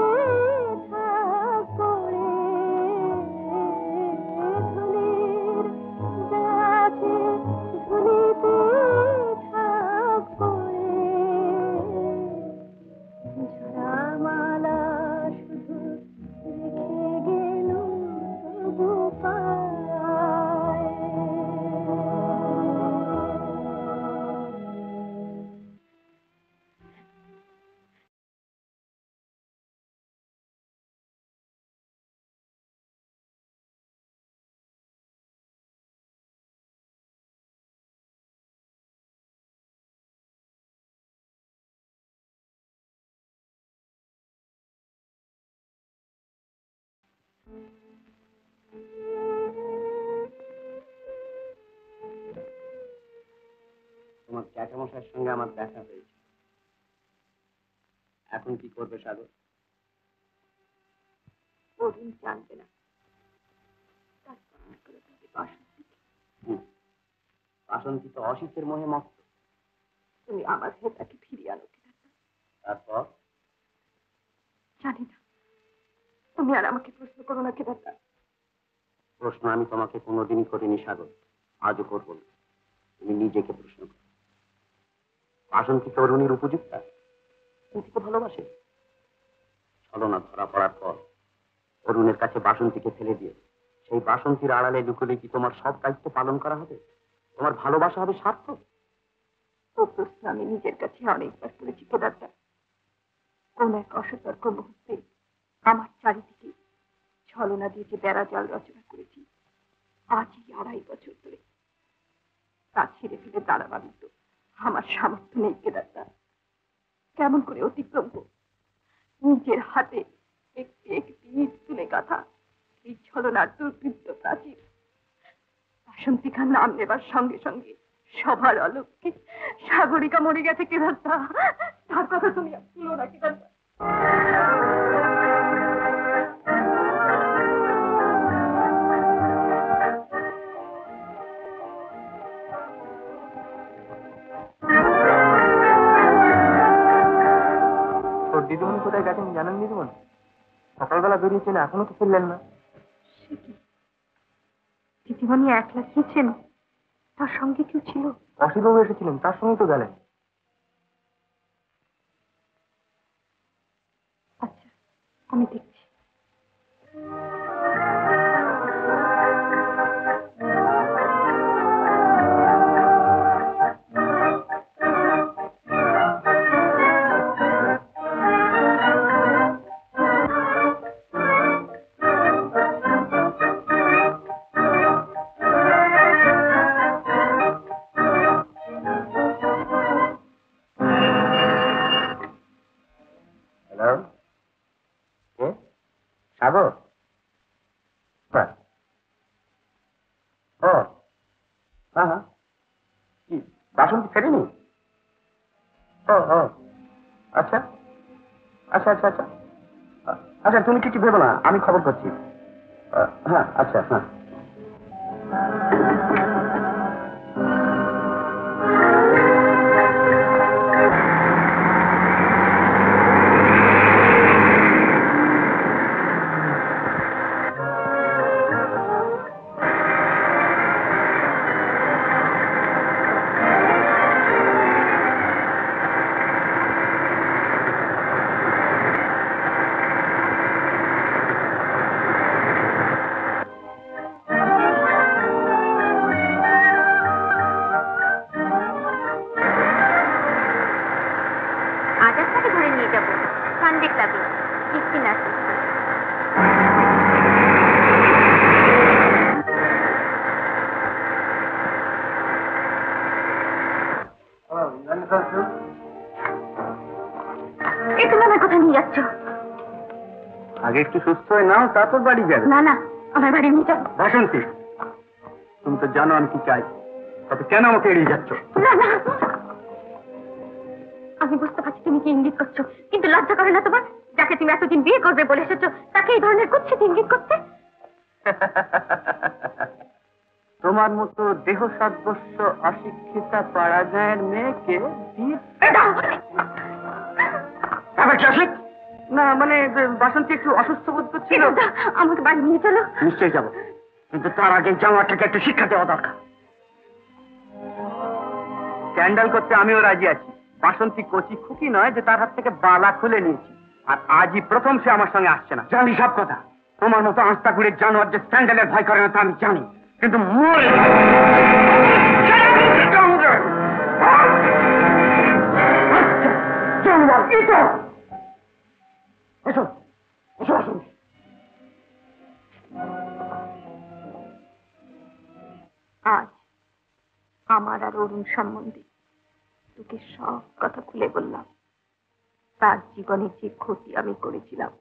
থাক পড়ে, ধুলির যাচ্ছে ধুলিতে থাক পড়ে। ঝরামালা শুধু রেখে গেল তবু পায়। তোমার জ্যাঠামশাইয়ের সঙ্গে আমার দেখা হয়েছে। এখন কি করবে সাগর? অরুণ জানবে না, তারপর না করে তাকে বাসন্তী। বাসন্তী তো অসিতের মোহে মস্ত। তুমি আমার হয়ে তাকে ফিরিয়ে আনো কিনা তারপর জানি না। তুমি আর আমাকে প্রশ্ন করো না কেদারটা। প্রশ্ন আমি তোমাকে কোনোদিনই করিনি সাগর, আজও করবো না। তুমি নিজেকে প্রশ্ন করো, বাসন্তী তরুণীর উপযুক্তা? অরুণকে ভালোবাসে? ছলনা ধরা পড়ার পর অরুণের কাছে বাসন্তীকে ফেলে দিয়ে সেই বাসন্তীর আড়ালে লুকলে কি তোমার সব দায়িত্ব পালন করা হবে? তোমার ভালোবাসা হবে সার্থক? ও প্রশ্ন আমি নিজের কাছে অনেকবার করেছি কেদারটা। কোন এক অসতর্ক মুহূর্তে আমার চারিদিকে ছলনা দিয়ে যে বেড়া জাল রচনা করেছি আজই 2.5 বছর ধরে, তা ছেড়ে ফেলে দাঁড়াবার মতো আমার সামর্থ্য নেই কেদারটা। কেমন করে অতিক্রম করব নিজের হাতে একটি একটি ইট তুলে গাঁথা এই ছলনার দুর্বৃত্ত প্রাচীর? বাসন্তিকার নাম নেবার সঙ্গে সঙ্গে সবার অলক্ষ্যে সাগরিকা মরে গেছে কেদারটা। তার কথা তুমি তুলো না কেদারটা। দিদিমণি কোথায় গেছেন জানেন দিদিমণি? সকালবেলা বেরিয়েছেন, এখনো তো ফিরলেন না। দিদিমণি একলা গিয়েছেন? তার সঙ্গে কেউ ছিল? অসিতবাবু এসেছিলেন, তার সঙ্গেই তো গেলেন। আচ্ছা, আমি দেখছি। সাগর? হ্যাঁ। ও হ্যাঁ হ্যাঁ, কি বাসন্তী ফেরেনি? ও ও আচ্ছা আচ্ছা আচ্ছা আচ্ছা আচ্ছা, তুমি কিছু ভেবো না, আমি খবর করছি। হ্যাঁ আচ্ছা হ্যাঁ। আজ আপনাকে ধরে নিয়ে যাবো সানডে ক্লাবে, কীর্তি নাচ। এ তুমি আমার কোথায় নিয়ে যাচ্ছ? আগে একটু সুস্থ হয়ে নাও, তারপর বাড়ি যাবে। না না, আমার বাড়ি নিয়ে যাবো। বাসন্তী, তুমি তো জানো আমি কি চাই, তবে কেন আমাকে এড়িয়ে যাচ্ছ? না না, আমি বুঝতে পারছি তুমি কি ইঙ্গিত করছো, কিন্তু লজ্জা করে না তোমার? যাকে তুমি এতদিন বিয়ে করবে বলে এসেছো, তাকে এই ধরনের কুৎসিত ইঙ্গিত করতে? তোমার মতো দেহ সাদৃশ্য অশিক্ষিতা পাড়া গাঁয়ের মেয়েকে বিয়ে না, মানে বাসন্তী একটু অসুস্থ বোধ করছিল। আমাকে বাড়ি নিয়ে চলো। নিশ্চয়ই যাবো, কিন্তু তার আগে জামাটাকে একটু শিক্ষা দেওয়া দরকার। স্ক্যান্ডাল করতে আমিও রাজি আছি। বাসন্তী কচি খুকি নয় যে তার হাত থেকে বালা খুলে নিয়েছি, আর আজই প্রথম সে আমার সঙ্গে আসছে না। জানি সব কথা, তোমার মতো আস্তাকুড়ির জানোয়ার যে স্ক্যান্ডালের ভয় করে না তা আমি জানি, কিন্তু আজ আমার আর অরুণ সম্বন্ধে তোকে সব কথা খুলে বললাম। তার জীবনে যে ক্ষতি আমি করেছিলাম,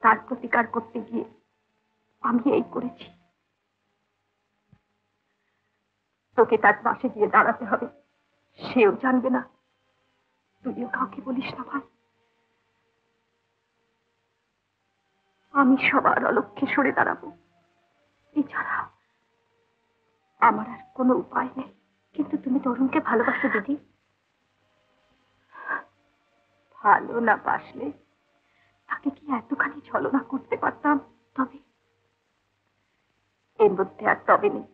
তার প্রতিকার করতে গিয়ে আমি এই করেছি। তোকে তার পাশে গিয়ে দাঁড়াতে হবে, সেও জানবে না, তুইও কাউকে বলিস না ভাই। আমি সবার অলক্ষ্যে সরে দাঁড়াবো, এছাড়া আমার আর কোনো উপায় নেই। কিন্তু তুমি তরুণকে ভালোবাসো দিদি। ভালো না বাসলে তাকে কি এতখানি ছলনা করতে পারতাম? তবে এর মধ্যে আর তবে নেই।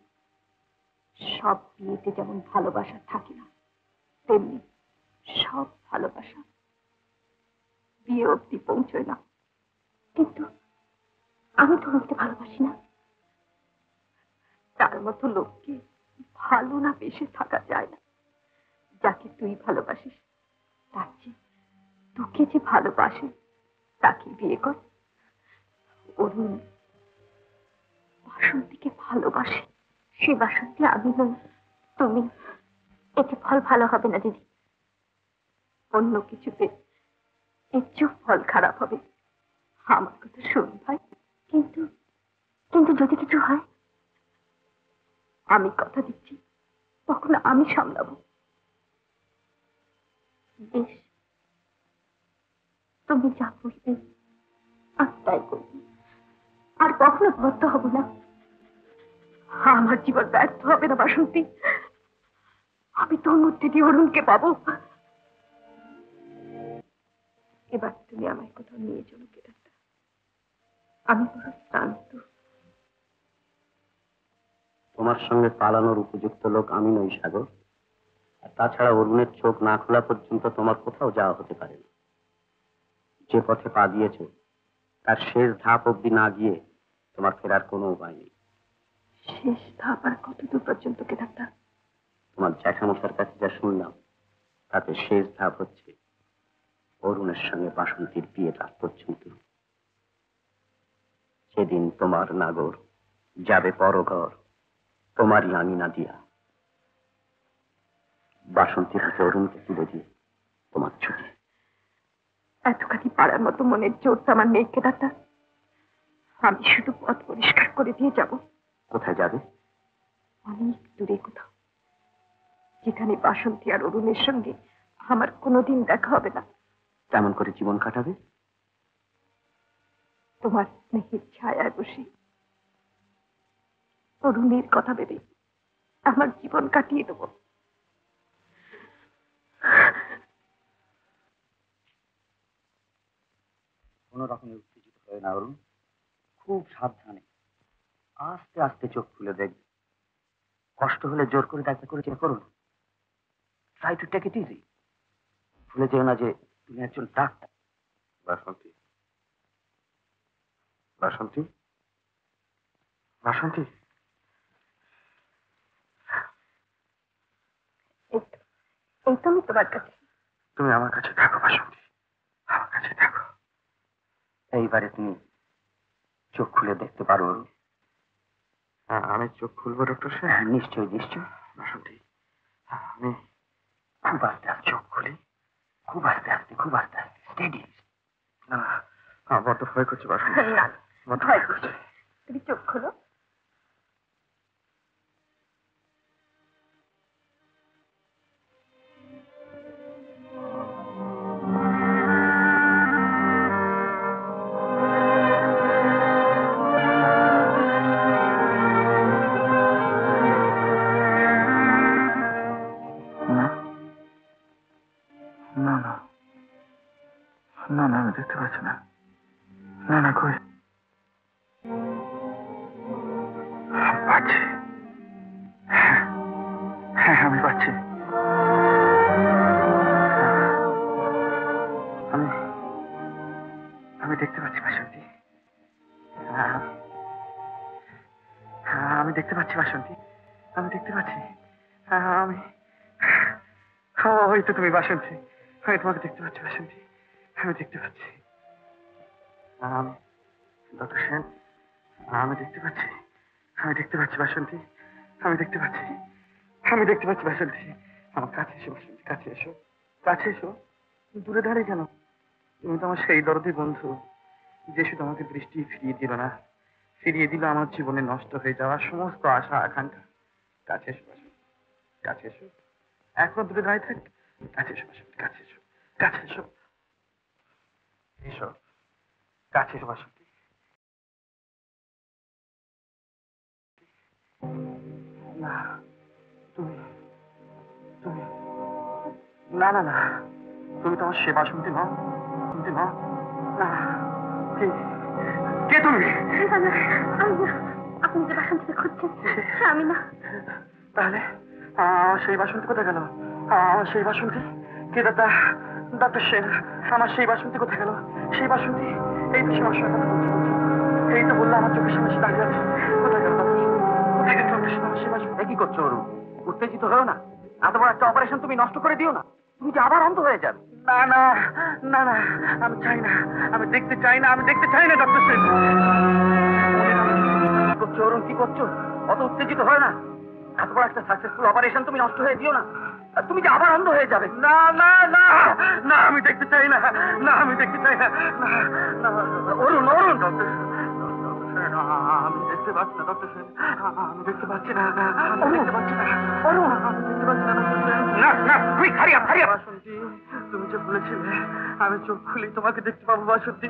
সব বিয়েতে যেমন ভালোবাসা থাকে না, তেমনি সব ভালোবাসা বিয়ে অবধি পৌঁছয় না। কিন্তু আমি তরুণকে ভালোবাসি না। তার মতো লোককে ভালো না বেশে থাকা যায় না। যাকে তুই ভালোবাসিস তার চেয়ে তোকে যে ভালোবাসে তাকে বিয়ে কর। অরুণ বাসন্তীকে ভালোবাসে, সে বাসন্তী আমি নই, তুমি। এতে ফল ভালো হবে না দিদি, অন্য কিছুতে এর চেয়েও ফল খারাপ হবে। আমার কথা শোন ভাই। কিন্তু কিন্তু যদি কিছু হয়, আমি কথা দিচ্ছি তখন আমি সামলাবো। বেশ, তুমি যা বলবে আমি তাই করব, আর কখনো ব্যর্থ হব না। আমার জীবন ব্যর্থ হবে না বাসন্তী। আমি তোর মধ্যে দিয়ে অরুণকে পাবো। এবার তুমি আমায় কোথাও নিয়ে চলো কেদারটা, আমি পুরো ক্লান্ত। তোমার সঙ্গে পালানোর উপযুক্ত লোক আমি নই সাগর, আর তাছাড়া অরুণের চোখ না খোলা পর্যন্ত তোমার কোথাও যাওয়া হতে পারে না। যে পথে পা দিয়েছ তার শেষ ধাপ অব্দি না গিয়ে তোমার ফেরার কোনো উপায় নেই। শেষ ধাপ আর কতদূর পর্যন্ত কেদারটা? তোমার জ্যাঠামশার কাছে যা শুনলাম তাতে শেষ ধাপ হচ্ছে অরুণের সঙ্গে বাসন্তীর বিয়ে রাত পর্যন্ত। সেদিন তোমার নাগর যাবে পরঘর, তোমারই আঙিনা দিয়া। বাসন্তীর হাতে অরুণকে তুলে দিয়ে তোমার ছুটি। এতখানি পাড়ার মতো মনের জোর তো আমার নেই কেদারটা। আমি শুধু পথ পরিষ্কার করে দিয়ে যাব। কোথায় যাবে? অনেক দূরে কোথাও, যেখানে বাসন্তী আর অরুণের সঙ্গে আমার কোনোদিন দেখা হবে না। কেমন করে জীবন কাটাবে? তোমার স্নেহের ছায়ায় বসে অরুণের কথা ভেবে আমার জীবন কাটিয়ে দেবো। কোন রকমের উত্তেজিত হয়ে না অরুণ, খুব সাবধানে আস্তে আস্তে চোখ খুলে দেখবে। কষ্ট হলে জোর করে ডাক্তার করে চেক করুন। Try to take it easy. ভুলে যেও না যে তুমি একজন ডাক্তার। বাসন্তী, বাসন্তী, বাসন্তী, এই তো আমি তোমার কাছে। তুমি আমার কাছে থাকো বাসন্তী, আমার কাছে থাকো। এইবারে তুমি চোখ খুলে দেখতে পারো অরুণ? আমি চোখ খুলবো ডক্টর সাহেব? নিশ্চয়ই নিশ্চয়ই। বাসন্তী, আমি খুব আস্তে আস্তে চোখ খুলি, খুব আস্তে আস্তে, খুব আস্তে আস্তে, স্টেডি। না, বড্ড ভয় করছে বাসন্তী। না, ভয় করছে। তুমি চোখ খোলো। না না না না, আমি দেখতে পাচ্ছি না। না না, কই পাচ্ছি। হ্যাঁ, আমি পাচ্ছি। আমি আমি দেখতে পাচ্ছি বাসন্তী। আমি দেখতে পাচ্ছি বাসন্তী, আমি দেখতে পাচ্ছি। আমি ওই তো তুমি বাসন্তী, আমি তোমাকে দেখতে পাচ্ছি বাসন্তী, আমি দেখতে পাচ্ছি। ডক্টর সেন, আমি দেখতে পাচ্ছি, আমি দেখতে পাচ্ছি বাসন্তী, আমি দেখতে পাচ্ছি, আমি দেখতে পাচ্ছি বাসন্তী। আমার কাছে এসো বাসন্তী, কাছে এসো, কাছে এসো। দূরে দাঁড়িয়ে কেন? তুমি তো আমার সেই দরদি বন্ধু যে শুধু আমাকে দৃষ্টি ফিরিয়ে দিল না, ফিরিয়ে দিল আমার জীবনে নষ্ট হয়ে যাওয়া সমস্ত আশা আকাঙ্ক্ষা। কাছে এসো বাসন্তী, কাছে এসো। এখনো দূরে দাঁড়িয়ে থাক। কাছে এসো বাসন্তী, কাছে এসো, কাছে এসো, এসো, কাছে এসো বাসন্তী। না, তুমি তুমি না না না, তুমি তো আমার সে বাসন্তী নও, বাসন্তী নও। না, কে তুমি? আপনি যে বাসন্তীকে খুঁজছেন আমি না। তাহলে আমার সেই বাসন্তী কোথায় গেল? আমার সেই বাসন্তী কে? দাদা, ডক্টর সেন, আমার সেই বাসন্তী কোথায় গেল? সেই বাসন্তী এই তো সবার সঙ্গে কথা বলছি, এই তো বললো আমার চোখের সামনে সে দাঁড়িয়ে আছে। কোথায় গেল ডক্টর সেন? কোথায় গেল ডক্টর সেন? আমার সেই বাসন্তী। কি করছো অরুণ? উত্তেজিত হও না। এত বড় একটা অপারেশন তুমি নষ্ট করে দিও না। তুমি যে আবার অন্ধ হয়ে যাবে। না না না না, আমি চাই না, আমি দেখতে চাই না, আমি দেখতে চাই না ডক্টর সেন। কি করছো অরুণ, কি করছো? অত উত্তেজিত হয় না। এত বড় একটা সাকসেসফুল অপারেশন তুমি নষ্ট হয়ে দিও না। তুমি যে আবার অন্ধ হয়ে যাবে। না না না না, আমি দেখতে চাই না, না আমি দেখতে চাই না। অরুণ, অরুণ, ডক্টর আমি দেখতে পাচ্ছি না ডক্টর সেন, আমি দেখতে পাচ্ছি না, আমি দেখতে পাচ্ছি না, অরুণ, আমি দেখতে পাচ্ছি না ডক্টর সেন। না না, তুই খারিয়া খারিয়া। বাসন্তী, তুমি যে বলেছিলে আমি চোখ খুলি তোমাকে দেখতে পাবো বাসন্তী,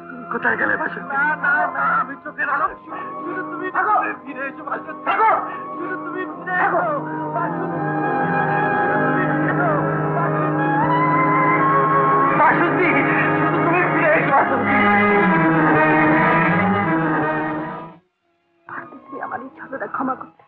তুমি কোথায় গেলে বাসন্তী? না না না, আমি চোখের আলো শুধু তুমি ফিরে এসো বাসন্তী, শুধু তুমি ফিরে এসো বাসন্তী, বাসন্তী, শুধু তুমি ফিরে এসো বাসন্তী। আমার এই ছলটা ক্ষমা করতে।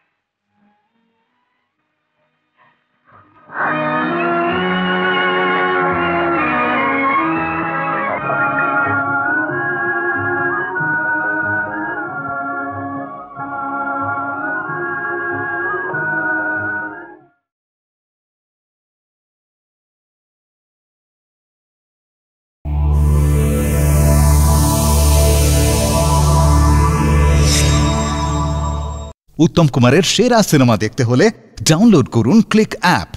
উত্তম কুমারের সেরা সিনেমা দেখতে হলে ডাউনলোড করুন ক্লিক অ্যাপ।